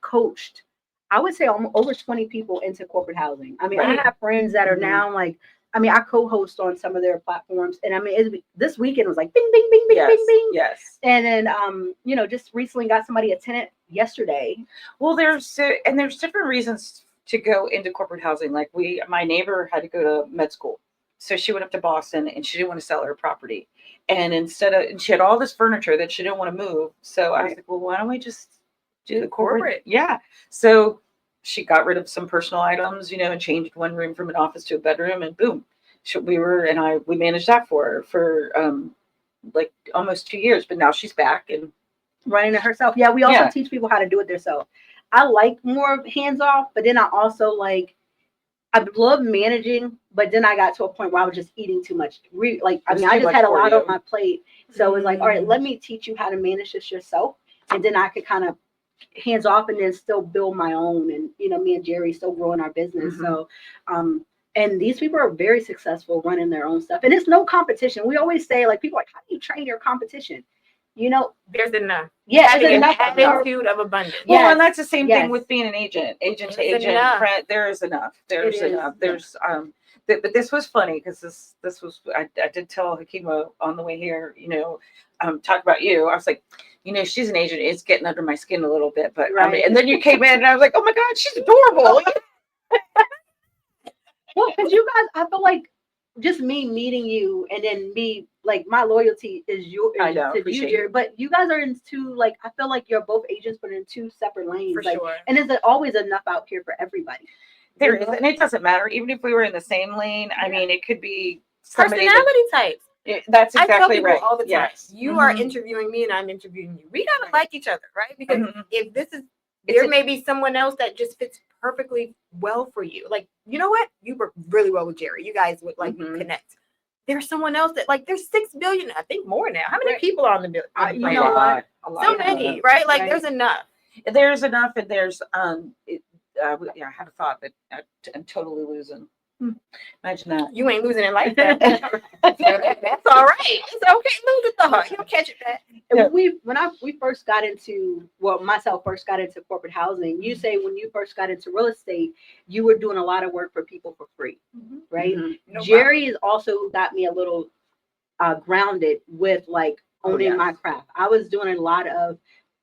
coached, I would say over 20 people into corporate housing. I mean, Right. I have friends that are Mhm. now like, I mean, I co-host on some of their platforms, and I mean, this weekend was like bing, bing, bing, bing, Yes. bing, bing. Yes. And then, just recently got somebody a tenant yesterday. Well, there's different reasons to go into corporate housing. Like my neighbor had to go to med school, so she went up to Boston and she didn't want to sell her property. And and she had all this furniture that she didn't want to move. So I was like, well, why don't we just do the corporate? Yeah. So she got rid of some personal items, and changed one room from an office to a bedroom, and boom, we managed that for her for like almost 2 years. But now she's back and Running it herself. Yeah, we also Yeah. teach people how to do it themselves. I like more hands off, but then I also like, I love managing, but then I got to a point where I was just eating too much. I was mean, I too just much had a for lot you. on my plate. So it's like, all right, let me teach you how to manage this yourself. And then I could kind of hands off and then still build my own. And, me and Jerry still growing our business. Mhm. So, and these people are very successful running their own stuff. And it's no competition. We always say, like, people are like, how do you train your competition? There's enough. Yeah, Having there's an enough. attitude of abundance. Well, Yes, and that's the same yes. thing with being an agent to There's agent. enough. There is enough. There's It is, enough. yeah. There's but this was funny because this was I did tell Hakima on the way here. Talk about you. I was like, she's an agent. It's getting under my skin a little bit, but Right. and then you came in and I was like, oh my God, she's adorable. Well, because you guys, I feel like just me meeting you and then me, like, my loyalty is I know, to appreciate you, Jerry. But you guys are in two, like, I feel like you're both agents, but in two separate lanes. For like, sure. And there's always enough out here for everybody. There is, and it doesn't matter. Even if we were in the same lane, I mean, it could be somebody Personality types. that's I tell exactly people right. all the time. Yes. You are Mhm. interviewing me and I'm interviewing you. We gotta like each other, right? Because Mhm. if this is It's there a- may be someone else that just fits perfectly well for you. Like, you know what? You work really well with Jerry. You guys would Mhm. connect. There's someone else that there's 6 billion, I think more now. How many Right. people are on the bill? You A know lot, what? a lot. So many, right? Like Right. there's enough. There's enough, and there's I had a thought, but I'm totally losing. Imagine that. You ain't losing it like that. That's all right. It's okay. Lose the thought. You'll catch it back. And we first got into, well, myself first got into corporate housing, you say when you first got into real estate, you were doing a lot of work for people for free, right? Mhm. Jerry has also got me a little grounded with like owning my craft. I was doing a lot of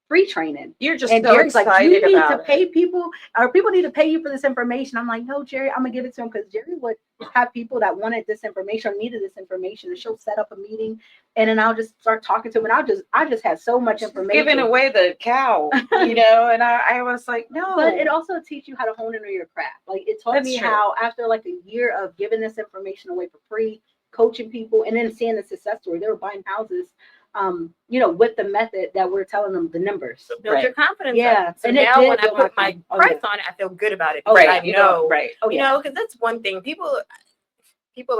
free training. You're just And so Jerry's like, excited you need about to it. pay people, or people need to pay you for this information. I'm like, no, Jerry, I'm gonna give it to him, because Jerry would have people that wanted this information or needed this information, and she'll set up a meeting, and then I'll just start talking to him, and I just had so much information. Giving away the cow, you know, and I was like, no. But it also teaches you how to hone into your craft. Like it taught That's me true. how, after like a year of giving this information away for free, coaching people, and then seeing the success story, they were buying houses, you know, with the method that we're telling them the numbers. So build your confidence Yeah. up. So And it now did when I build my put my confidence. Oh, price yeah. on it, I feel good about it. Oh, because yeah. I You know, don't, right. Oh, you yeah. know, because that's one thing. People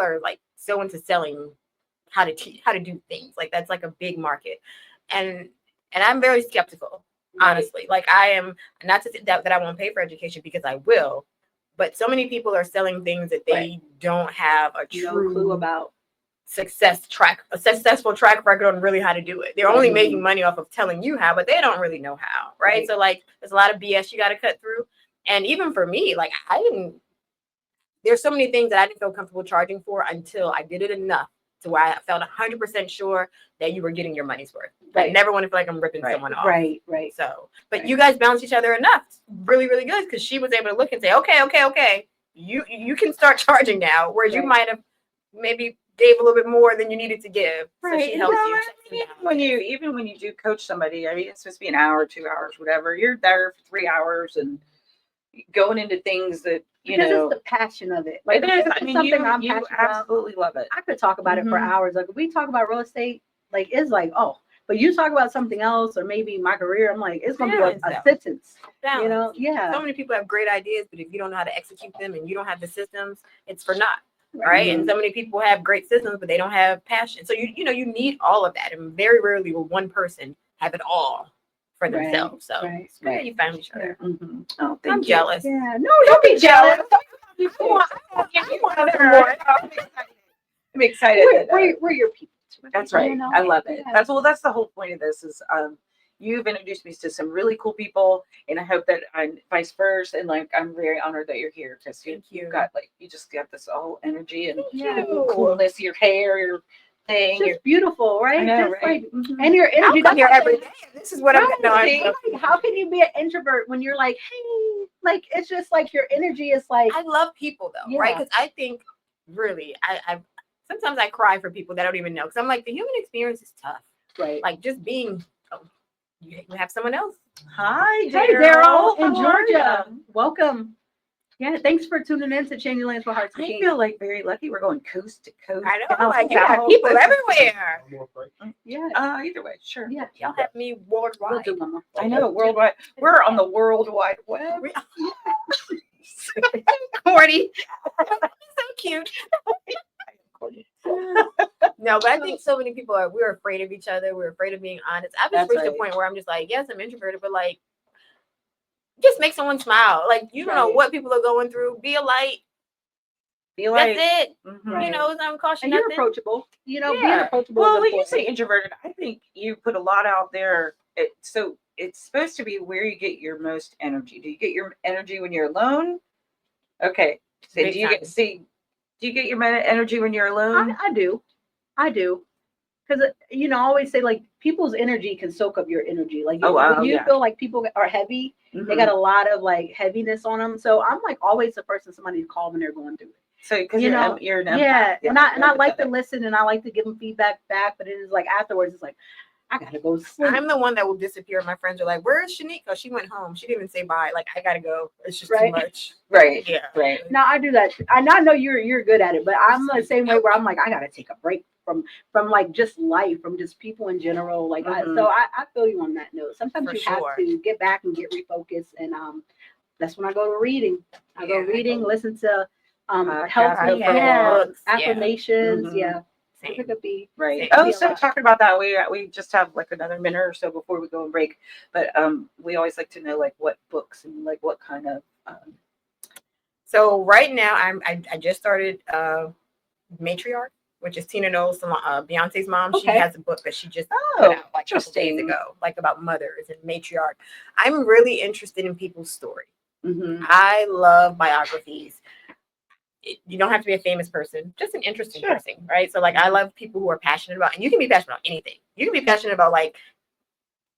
are like so into selling how to teach, how to do things. Like that's like a big market, and I'm very skeptical, honestly. Like I am not to say that I won't pay for education, because I will, but so many people are selling things that they don't have a No true clue about. a successful track record on really how to do it. They're only making money off of telling you how, but they don't really know how, right? So like there's a lot of BS you got to cut through. And even for me, like there's so many things that I didn't feel comfortable charging for until I did it enough to where I felt 100% sure that you were getting your money's worth. I never want to feel like I'm ripping someone off. Right. So, but you guys balance each other enough. Really, really good, because she was able to look and say, okay, you can start charging now, whereas you might have maybe gave a little bit more than you needed to give. So she helps you. Even when you do coach somebody, I mean, it's supposed to be an hour, 2 hours, whatever. You're there for 3 hours and going into things that, you Because know. it's the passion of it. Like It is. it's I mean, something I'm you passionate about. absolutely love it. I could talk about it for hours. Like if we talk about real estate, like it's like, oh, but you talk about something else, or maybe my career, I'm like, it's gonna be like a sentence. You know, So many people have great ideas, but if you don't know how to execute them and you don't have the systems, it's for naught. Right. And so many people have great systems, but they don't have passion. So you know, you need all of that. And very rarely will one person have it all for themselves. So it's great that you found each other. Oh, I'm jealous. Yeah. No, don't be jealous. I'm excited. We're your people. That's right. You know? I love it. Yeah. That's the whole point of this is you've introduced me to some really cool people, and I hope that I'm vice versa. And like I'm very honored that you're here, because you've got like you just got this whole energy and coolness, your hair, your thing. It's just beautiful, right? I know, Just right? like, and your energy. I'll come here every day. This is what I'm doing. How can you be an introvert when you're like, hey, like it's just like your energy is like. I love people though, right? Because I think really, I sometimes I cry for people that I don't even know, because I'm like, the human experience is tough, right? Like just being. You have someone else. Hi, Daryl in How are Georgia. you? Welcome. Yeah, thanks for tuning in to Changing Lanes for Hartz I King. feel like very lucky. We're going coast to coast. I know, like you got people everywhere. Yeah. Either way, sure. Yeah. Y'all have me worldwide. We'll do one more. I know, worldwide. We're on the World Wide Web. Corny. So cute. No, but I think so many people we're afraid of each other. We're afraid of being honest. I've just reached a point where I'm just like, yes, I'm introverted, but like, just make someone smile. Like, you don't know what people are going through. Be a light. That's it. You know, it's not cost you And nothing. you're approachable. You know, being Yeah. approachable. Well, is when you important. say introverted, I think you put a lot out there. So it's supposed to be where you get your most energy. Do you get your energy when you're alone? Okay. So Big do you time. do you get your energy when you're alone? I do. Because, you know, I always say, like, people's energy can soak up your energy. Like, when you feel like people are heavy, they got a lot of, like, heaviness on them. So I'm, like, always the person somebody to call when they're going through it. So, because you're an empath. Yeah. And I like to listen, and I like to give them feedback back. But it is, like, afterwards, it's like, I got to go sleep. I'm the one that will disappear. My friends are like, where's Shanique? Oh, she went home. She didn't even say bye. Like, I got to go. It's just too much. Right. Yeah. Right. No, I do that. I know you're good at it, but I'm the same way where I'm like, I got to take a break from like just life, from just people in general. Like, so I feel you on that note. Sometimes you have to get back and get refocused, and that's when I go to reading. I go reading, listen to healthy affirmations. Yeah. It could be right. Oh, so talking about that, we just have like another minute or so before we go and break, but we always like to know like what books and like what kind of So right now, I just started Matriarch, which is Tina Knowles, Beyonce's mom. She Okay. has a book that she just put out like a couple days interesting. ago, like about mothers and matriarch. I'm really interested in people's story. Mm-hmm. I love biographies. You don't have to be a famous person, just an interesting person, right? So like I love people who are passionate about, and you can be passionate about anything. You can be passionate about like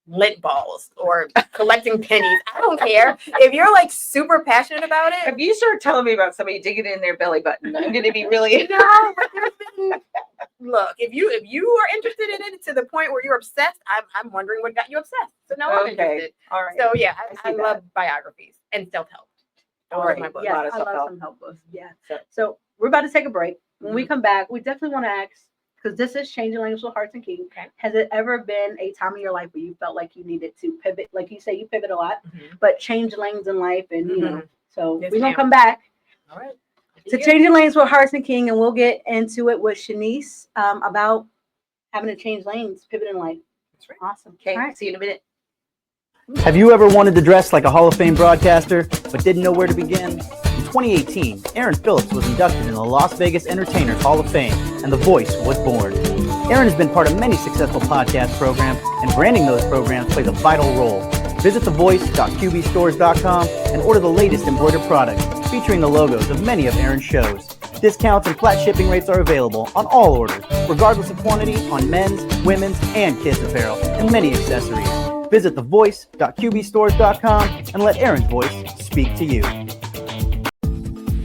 lint balls or collecting pennies. I don't care. If you're like super passionate about it. If you start telling me about somebody digging in their belly button, I'm going to be really. No, but there's been, look, if you are interested in it to the point where you're obsessed, I'm wondering what got you obsessed. So now I'm interested. All right. So yeah, I see love biographies and self-help. Those are my books. Yes, lot of I stuff love help. some help books. Yeah. So- So we're about to take a break. When we come back, we definitely want to ask, because this is Changing Language with Hartz King. Okay. Has it ever been a time in your life where you felt like you needed to pivot? Like you say, you pivot a lot, but change lanes in life, and you know. So Yes, we're gonna ma'am. come back All right. to Changing Lanes with Hartz King, and we'll get into it with Shanice about having to change lanes, pivot in life. That's right. Awesome. Okay. All right. See you in a minute. Have you ever wanted to dress like a Hall of Fame broadcaster, but didn't know where to begin? In 2018, Aaron Phillips was inducted in the Las Vegas Entertainers Hall of Fame, and The Voice was born. Aaron has been part of many successful podcast programs, and branding those programs plays a vital role. Visit thevoice.qbstores.com and order the latest embroidered products featuring the logos of many of Aaron's shows. Discounts and flat shipping rates are available on all orders, regardless of quantity, on men's, women's, and kids' apparel, and many accessories. Visit thevoice.qbstores.com and let Aaron's voice speak to you.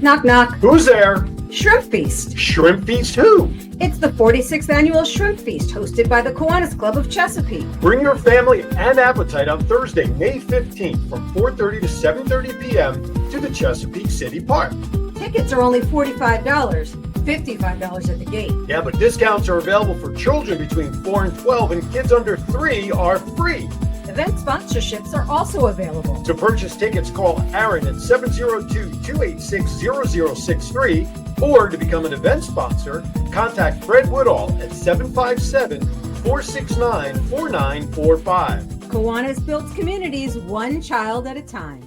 Knock, knock. Who's there? Shrimp Feast. Shrimp Feast who? It's the 46th annual Shrimp Feast hosted by the Kiwanis Club of Chesapeake. Bring your family and appetite on Thursday, May 15th from 4:30 to 7:30 p.m. to the Chesapeake City Park. Tickets are only $45, $55 at the gate. Yeah, but discounts are available for children between 4 and 12, and kids under 3 are free. Event sponsorships are also available. To purchase tickets, call Aaron at 702-286-0063, or to become an event sponsor, contact Fred Woodall at 757-469-4945. Kiwanis builds communities one child at a time.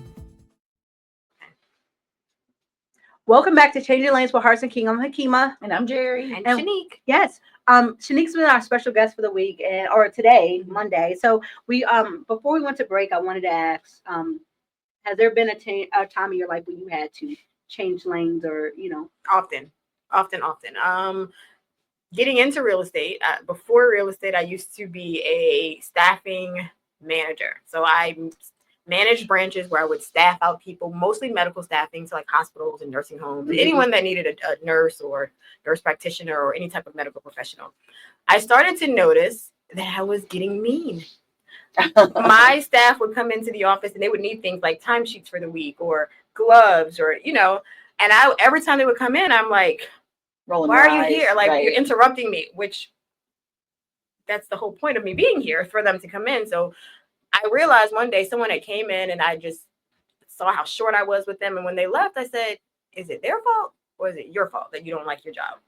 Welcome back to Changing Lanes with Hartz King. I'm Hakima. And I'm Jerry. And And- Shanique. Yes. Shanique's been our special guest for the week, or today, Monday. So we before we went to break, I wanted to ask, has there been a time in your life where you had to change lanes, or Often. Getting into real estate, before real estate, I used to be a staffing manager. So I managed branches where I would staff out people, mostly medical staffing, so like hospitals and nursing homes, anyone that needed a nurse or nurse practitioner or any type of medical professional. I started to notice that I was getting mean. My staff would come into the office and they would need things like timesheets for the week or gloves or, and every time they would come in, I'm like, Rolling why your are you eyes, here? Like, right. you're interrupting me, which that's the whole point of me being here, for them to come in. So I realized one day someone had came in and I just saw how short I was with them. And when they left, I said, is it their fault or is it your fault that you don't like your job?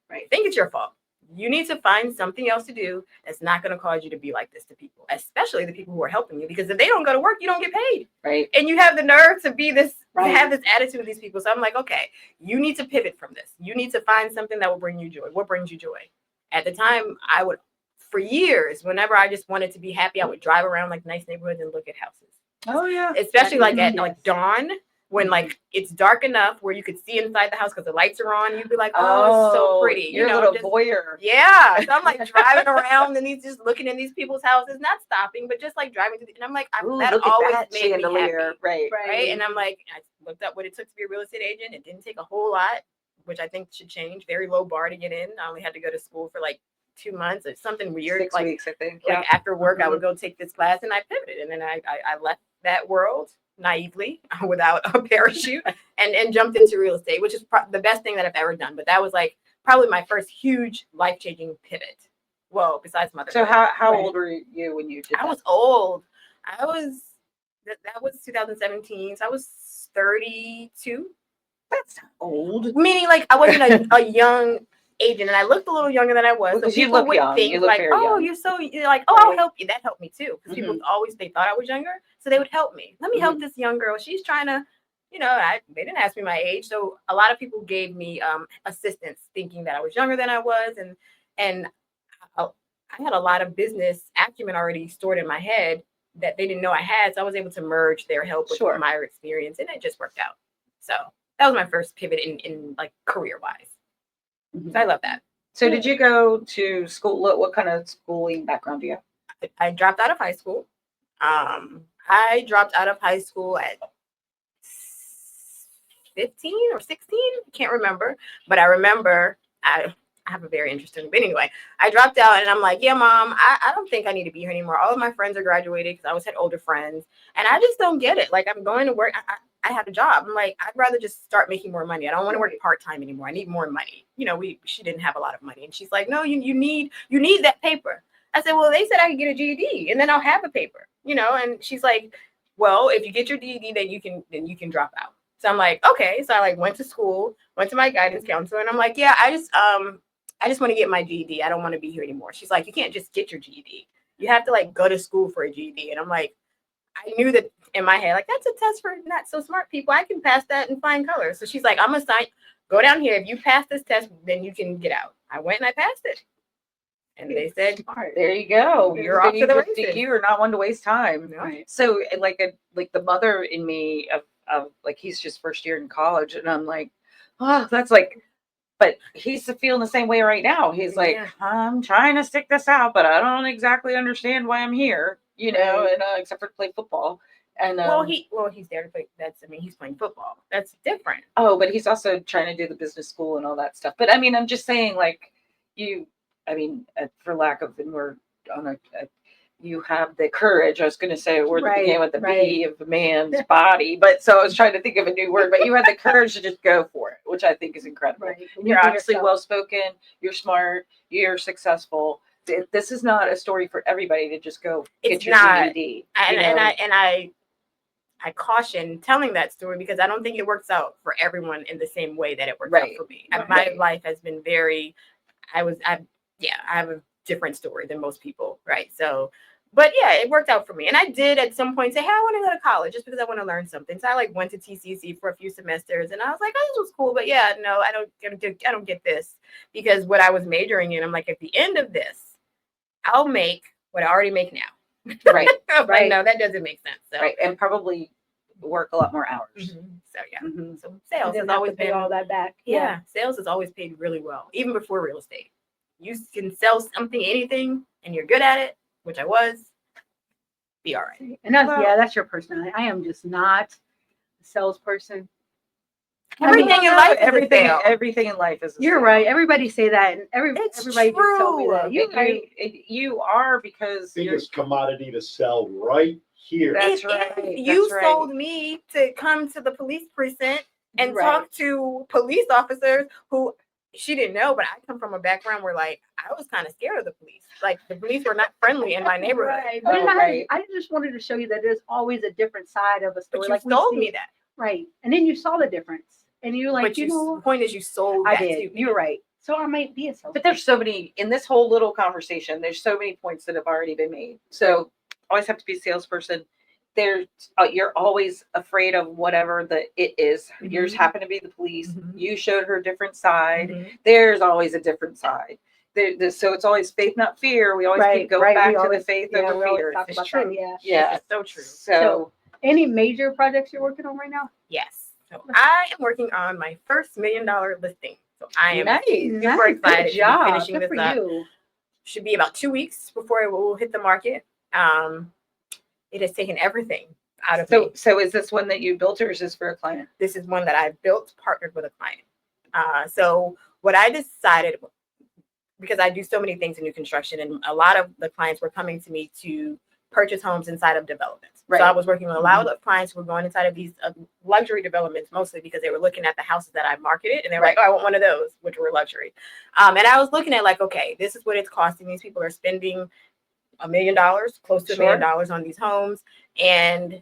Right? I think it's your fault. You need to find something else to do that's not going to cause you to be like this to people, especially the people who are helping you, because if they don't go to work, you don't get paid. Right. And you have the nerve to be this, Right. to have this attitude with these people. So I'm like, okay, you need to pivot from this. You need to find something that will bring you joy. What brings you joy? At the time, I would, for years, whenever I just wanted to be happy, I would drive around like nice neighborhoods and look at houses. Oh, yeah. Especially like at Yes. like dawn, when like it's dark enough where you could see inside the house because the lights are on. You'd be like, oh, it's so pretty. You're a little just, voyeur. yeah. So I'm like driving around and he's just looking in these people's houses, not stopping, but just like driving through. And I'm like, Ooh, that look at always that made me chandelier. happy. Right. Right. And I'm like, I looked up what it took to be a real estate agent. It didn't take a whole lot, which I think should change. Very low bar to get in. I only had to go to school for like 2 months or something weird. 6 like, weeks, I think. like after work, I would go take this class and I pivoted. And then I left that world naively without a parachute and jumped into real estate, which is the best thing that I've ever done. But that was like probably my first huge life-changing pivot. Well, besides motherhood. So how Right. old were you when you did I that? was old. That was 2017. So I was 32. That's not old. Meaning like I wasn't a young agent, and I looked a little younger than I was. So Because you people look would young. think You look like, very oh, young. you're like, oh, I'll Right. help you. That helped me too. Because people always, they thought I was younger. So they would help me. Let me help this young girl. She's trying to you know, they didn't ask me my age. So a lot of people gave me assistance, thinking that I was younger than I was, and I had a lot of business acumen already stored in my head that they didn't know I had. So I was able to merge their help with Sure. my experience, and it just worked out. So that was my first pivot in like career wise. So I love that. So did you go to school? What kind of schooling background do you have? I dropped out of high school. I dropped out of high school at 15 or 16. Can't remember, but I remember I have a very interesting. But anyway, I dropped out and I'm like, yeah, mom, I don't think I need to be here anymore. All of my friends are graduated because I always had older friends, and I just don't get it. Like, I'm going to work. I have a job. I'm like, I'd rather just start making more money. I don't want to work part-time anymore. I need more money. You know, she didn't have a lot of money, and she's like, no, you need that paper. I said, well, they said I could get a GED and then I'll have a paper, you know? And she's like, well, if you get your GED, then you can drop out. So I'm like, okay. So I like went to school, went to my guidance counselor, and I'm like, yeah, I just want to get my GED. I don't want to be here anymore. She's like, you can't just get your GED. You have to like go to school for a GED. And I'm like, I knew that in my head, like, that's a test for not so smart people. I can pass that in flying colors. So she's like, I'm assigned, go down here. If you pass this test, then you can get out. I went and I passed it. And they said, there you go. You're off to the races. You are not one to waste time. No. So like the mother in me of like, he's just first year in college, and I'm like, oh, that's like, but he's feeling the same way right now. He's like, Yeah. I'm trying to stick this out, but I don't exactly understand why I'm here, you know, and except for to play football. And he's there to play. He's playing football. That's different. Oh, but he's also trying to do the business school and all that stuff. But I mean, I'm just saying, like, for lack of the word, you have the courage. I was going to say a word that began with the B of a man's body, but so I was trying to think of a new word. But you had the courage to just go for it, which I think is incredible. Right. You're obviously well spoken. You're smart. You're successful. This is not a story for everybody to just go get your GED. I caution telling that story because I don't think it works out for everyone in the same way that it worked out for me. My life has been I have a different story than most people, right? So, but yeah, it worked out for me. And I did at some point say, hey, I want to go to college just because I want to learn something. So I like went to TCC for a few semesters, and I was like, oh, this was cool, but yeah, no, I don't get this, because what I was majoring in, I'm like, at the end of this, I'll make what I already make now. Right. Right. No, that doesn't make sense. So. Right. And probably work a lot more hours. Mm-hmm. So yeah. Mm-hmm. So sales has always pay been all that back. Yeah. Sales has always paid really well, even before real estate. You can sell something, anything, and you're good at it, which I was. Be all right. And that's your personality. I am just not a salesperson. Everything in life, everything in life is. You're right. Everybody say that, and everybody just tell me that. You're right. You are, because biggest commodity to sell right here. That's right. You sold me to come to the police precinct and talk to police officers who she didn't know, but I come from a background where, like, I was kind of scared of the police. Like, the police were not friendly in my neighborhood. Right. I just wanted to show you that there's always a different side of a story. But you told me that. Right. And then you saw the difference. And you're like, but the point is, you sold that did. too. You're right. So I might be a salesperson. But there's so many, in this whole little conversation, there's so many points that have already been made. So always have to be a salesperson. You're always afraid of whatever it is. Mm-hmm. Yours happened to be the police. Mm-hmm. You showed her a different side. Mm-hmm. There's always a different side. So it's always faith, not fear. We always keep going back to the faith over fear. It's true. Yeah. It's so true. So any major projects you're working on right now? Yes. So I am working on my first $1 million listing. So I am super excited to be finishing this up. Should be about 2 weeks before it will hit the market. It has taken everything out of me. So is this one that you built, or is this for a client? This is one that I built, partnered with a client. So what I decided, because I do so many things in new construction, and a lot of the clients were coming to me to purchase homes inside of developments. Right. So I was working with a lot of clients who were going inside of these luxury developments, mostly because they were looking at the houses that I marketed, and they were like, oh, I want one of those, which were luxury. And I was looking at, like, okay, this is what it's costing. These people are spending $1 million, close to $1 million on these homes. And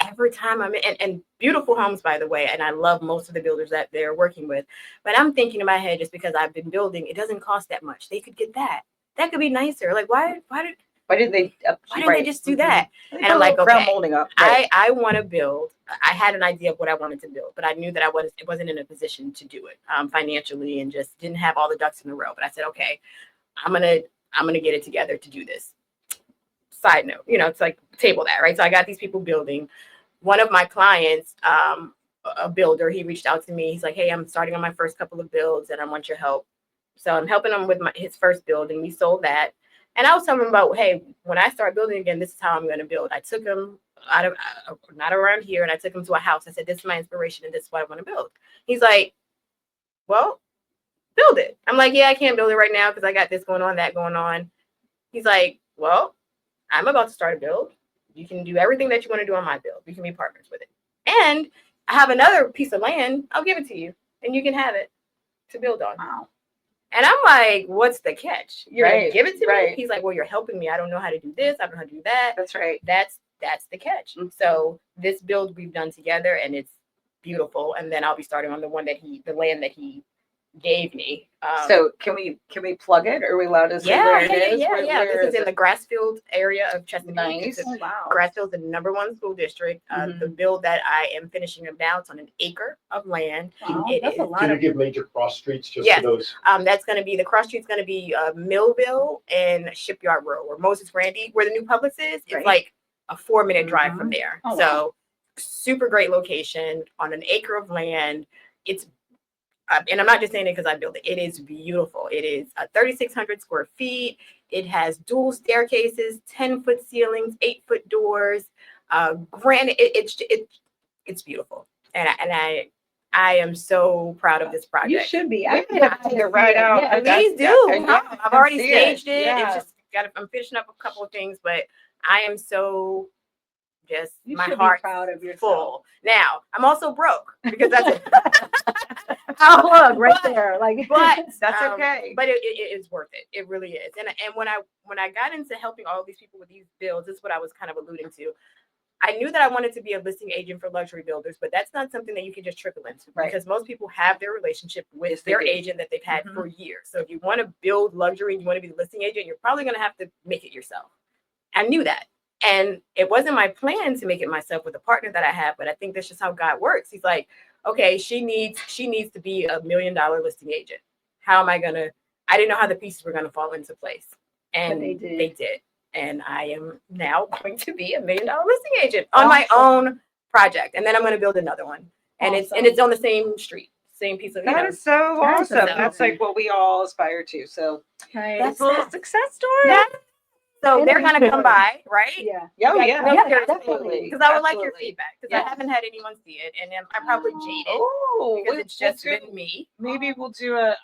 every time I'm in, and beautiful homes, by the way, and I love most of the builders that they're working with, but I'm thinking in my head, just because I've been building, it doesn't cost that much. They could get that. That could be nicer. Like, why Why didn't they? Why didn't they just do that? And I'm like, ground okay, molding up. I want to build. I had an idea of what I wanted to build, but I knew that it wasn't in a position to do it financially, and just didn't have all the ducks in a row. But I said, okay, I'm gonna get it together to do this. Side note, it's like table that, right? So I got these people building. One of my clients, a builder, he reached out to me. He's like, hey, I'm starting on my first couple of builds, and I want your help. So I'm helping him with his first build, and we sold that. And I was telling him about, hey, when I start building again, this is how I'm going to build. I took him out of, not around here, and I took him to a house. I said, this is my inspiration, and this is what I want to build. He's like, well, build it. I'm like, yeah, I can't build it right now because I got this going on, that going on. He's like, well, I'm about to start a build. You can do everything that you want to do on my build. We can be partners with it. And I have another piece of land. I'll give it to you, and you can have it to build on. Wow. And I'm like, what's the catch? You're going to give it to me? Right. He's like, well, you're helping me. I don't know how to do this. I don't know how to do that. That's right. That's the catch. Mm-hmm. So this build we've done together, and it's beautiful. And then I'll be starting on the land that he gave me. So can we plug it? Are we allowed to say where it is? Yeah. Where This is in it? the Grassfield area of Chesapeake. Nice. Oh, wow. Grassfield's the #1 school district. The build that I am finishing up now, it's on an acre of land. Wow, It that's a is- lot Can you of. give major cross streets just Yes. for those? That's going to be, the cross street's going to be Millville and Shipyard Road, where Moses Randy, where the new Publix is. It's Right. like a 4-minute drive from there. Oh, So wow. super great location on an acre of land. It's and I'm not just saying it because I built it. It is beautiful. It is 3,600 square feet. It has dual staircases, 10-foot ceilings, 8-foot doors. Granite. It's beautiful, and I am so proud of this project. You should be. We have to take it right out. Yeah, Please do. Yeah, I've already see it. staged it. Yeah. It's just I'm finishing up a couple of things, but I am so just You my should be heart proud of yourself. full. Now I'm also broke because that's I'll plug right there. Like, but That's okay. But it is worth it. It really is. And when I got into helping all these people with these builds, this is what I was kind of alluding to. I knew that I wanted to be a listing agent for luxury builders, but that's not something that you can just trickle into, Right. because most people have their relationship with Yes, they their do. agent that they've had for years. So if you want to build luxury and you want to be the listing agent, you're probably going to have to make it yourself. I knew that. And it wasn't my plan to make it myself with a partner that I have, but I think that's just how God works. He's like, okay, she needs to be $1 million listing agent. How am I going to, I didn't know how the pieces were going to fall into place. And But they did. They did. And I am now going to be $1 million listing agent on my own project. And then I'm going to build another one. And it's on the same street, same piece of, That is so That's awesome. amazing. That's like what we all aspire to. So Right. that's a little success story. Yeah. So they're going to come by, right? Yeah. Oh, Like, yeah. no, Yeah, seriously, definitely. because I would like your Absolutely. feedback, because Yes. I haven't had anyone see it, and I'm probably jaded Oh, because it's just been me. maybe we'll do a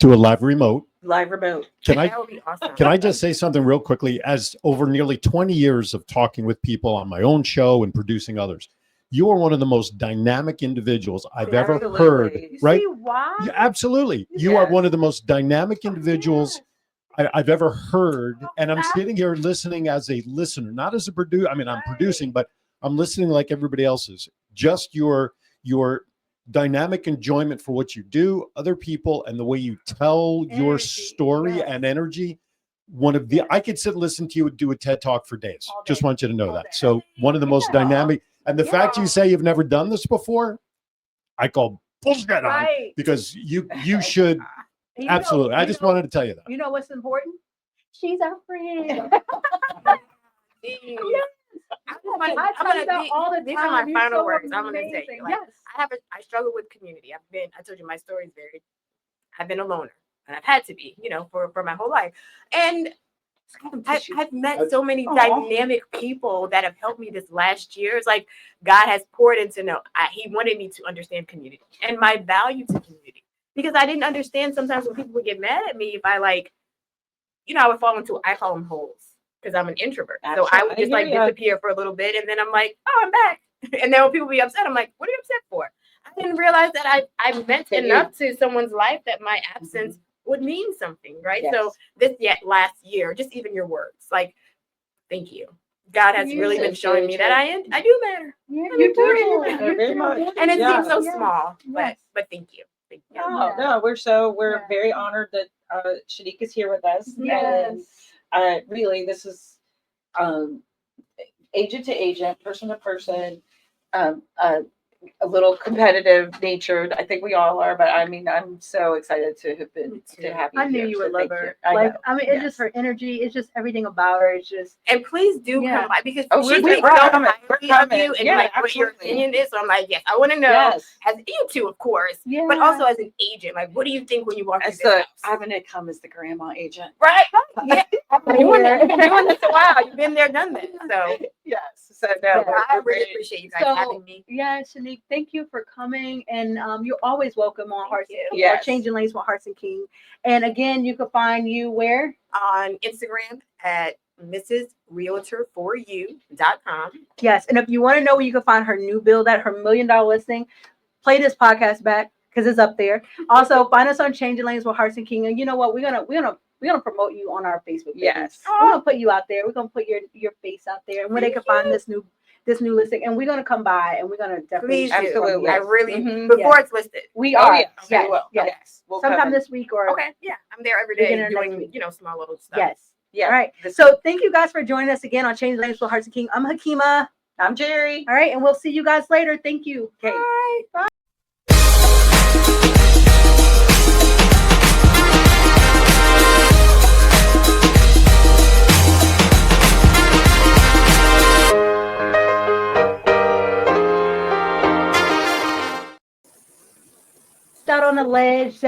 Do a live remote. live remote. Can I That would be awesome. Can I just say something real quickly? As over nearly 20 years of talking with people on my own show and producing others, you are one of the most dynamic individuals I've ever heard. Absolutely. You Right? see why? Yeah, absolutely. You are Yes. one of the most dynamic individuals I've ever heard. And I'm sitting here listening as a listener, not as a producer. I mean, I'm producing, but I'm listening like everybody else is. Just your dynamic enjoyment for what you do, other people, and the way you tell your Energy, story yes. and energy. One of the I could sit and listen to you do a TED talk for days. All day. Just want you to know All that. day. So one of the most Yeah. dynamic, and the fact you Yeah. say you've never done this before, I call bullshit on, Right. because you should And you know- absolutely. I you just know- wanted to tell you that. You know what's important? She's our friend. Jeez. Yes. I'm just gonna- I I'm tell gonna you that be- all the these time. are my You're final so words. I'm gonna say, amazing. like, Yes. I struggle with community. I told you my story is I've been a loner, and I've had to be, for my whole life. And I've met so many Aw. dynamic people that have helped me this last year. It's like God has poured into he wanted me to understand community and my value to community, because I didn't understand sometimes when people would get mad at me if I I would fall into, I call them holes, because I'm an introvert. So I would Absolutely. just like I hear ya. disappear for a little bit, and then I'm like, oh, I'm back. And then when people be upset, I'm like, what are you upset for? I didn't realize that I meant That you- enough to someone's life that my absence would mean something, right? So Yes. this last year, just even your words, like, thank you. God has You really been did, showing me that Rachel. I do matter. Yeah, I you do. do. Very much. And it Yeah. seems so Yeah. small, Yes. but thank you. Thank you. No, Yeah. no, we're Yeah. very honored that Shanique is here with us. Yes. And really, this is agent to agent, person to person, a little competitive natured. I think we all are, but I mean, I'm so excited to have been to have you. I knew here, you so would love thank you. her. I Like, know. I mean, it's just her energy. It's just everything about her. It's just, And please do Yeah. come by because Oh, she's we're like, coming. We're of coming. you and Yeah, like what your absolutely. opinion is. So I'm like, yes, I want to know. Yes. As you two, of course, yeah. but also as an agent, like, what do you think when you walk As through this the, house? I'm gonna come as the grandma agent. Right? Yeah. I've been doing Yeah. it. You've been doing this a while. You've been there, done that. So Yes. So no, Yeah. I we're really great. appreciate you guys So, having me. yeah, Shanique, thank you for coming. And you're always welcome on Thank Hartz you. King, or Yes. Changing Lanes with Hartz and King. And again, you can find you where? On Instagram at mrsrealtor4u.com. Yes. And if you want to know where you can find her new build at, her $1 million listing, play this podcast back because it's up there. Also, find us on Changing Lanes with Hartz and King. And you know what? We're gonna promote you on our Facebook page. Yes. We're gonna put you out there. We're gonna put your face out there, and where they can find this new listing. And we're gonna come by, and we're gonna definitely Please do. Absolutely. I really, Mhm. before it's listed. We Oh are. yeah. Yes. We will. Yes. Yes. We'll Sometime come in. this week or Okay. Yeah. I'm there every day Beginning of next doing, week. small little stuff. yes. Yeah. All right. This- So thank you guys for joining us again on Change Lanes with Hartz and King. I'm Hakima. I'm Jerry. All right, and we'll see you guys later. Thank you. Okay. Bye. Out on the ledge.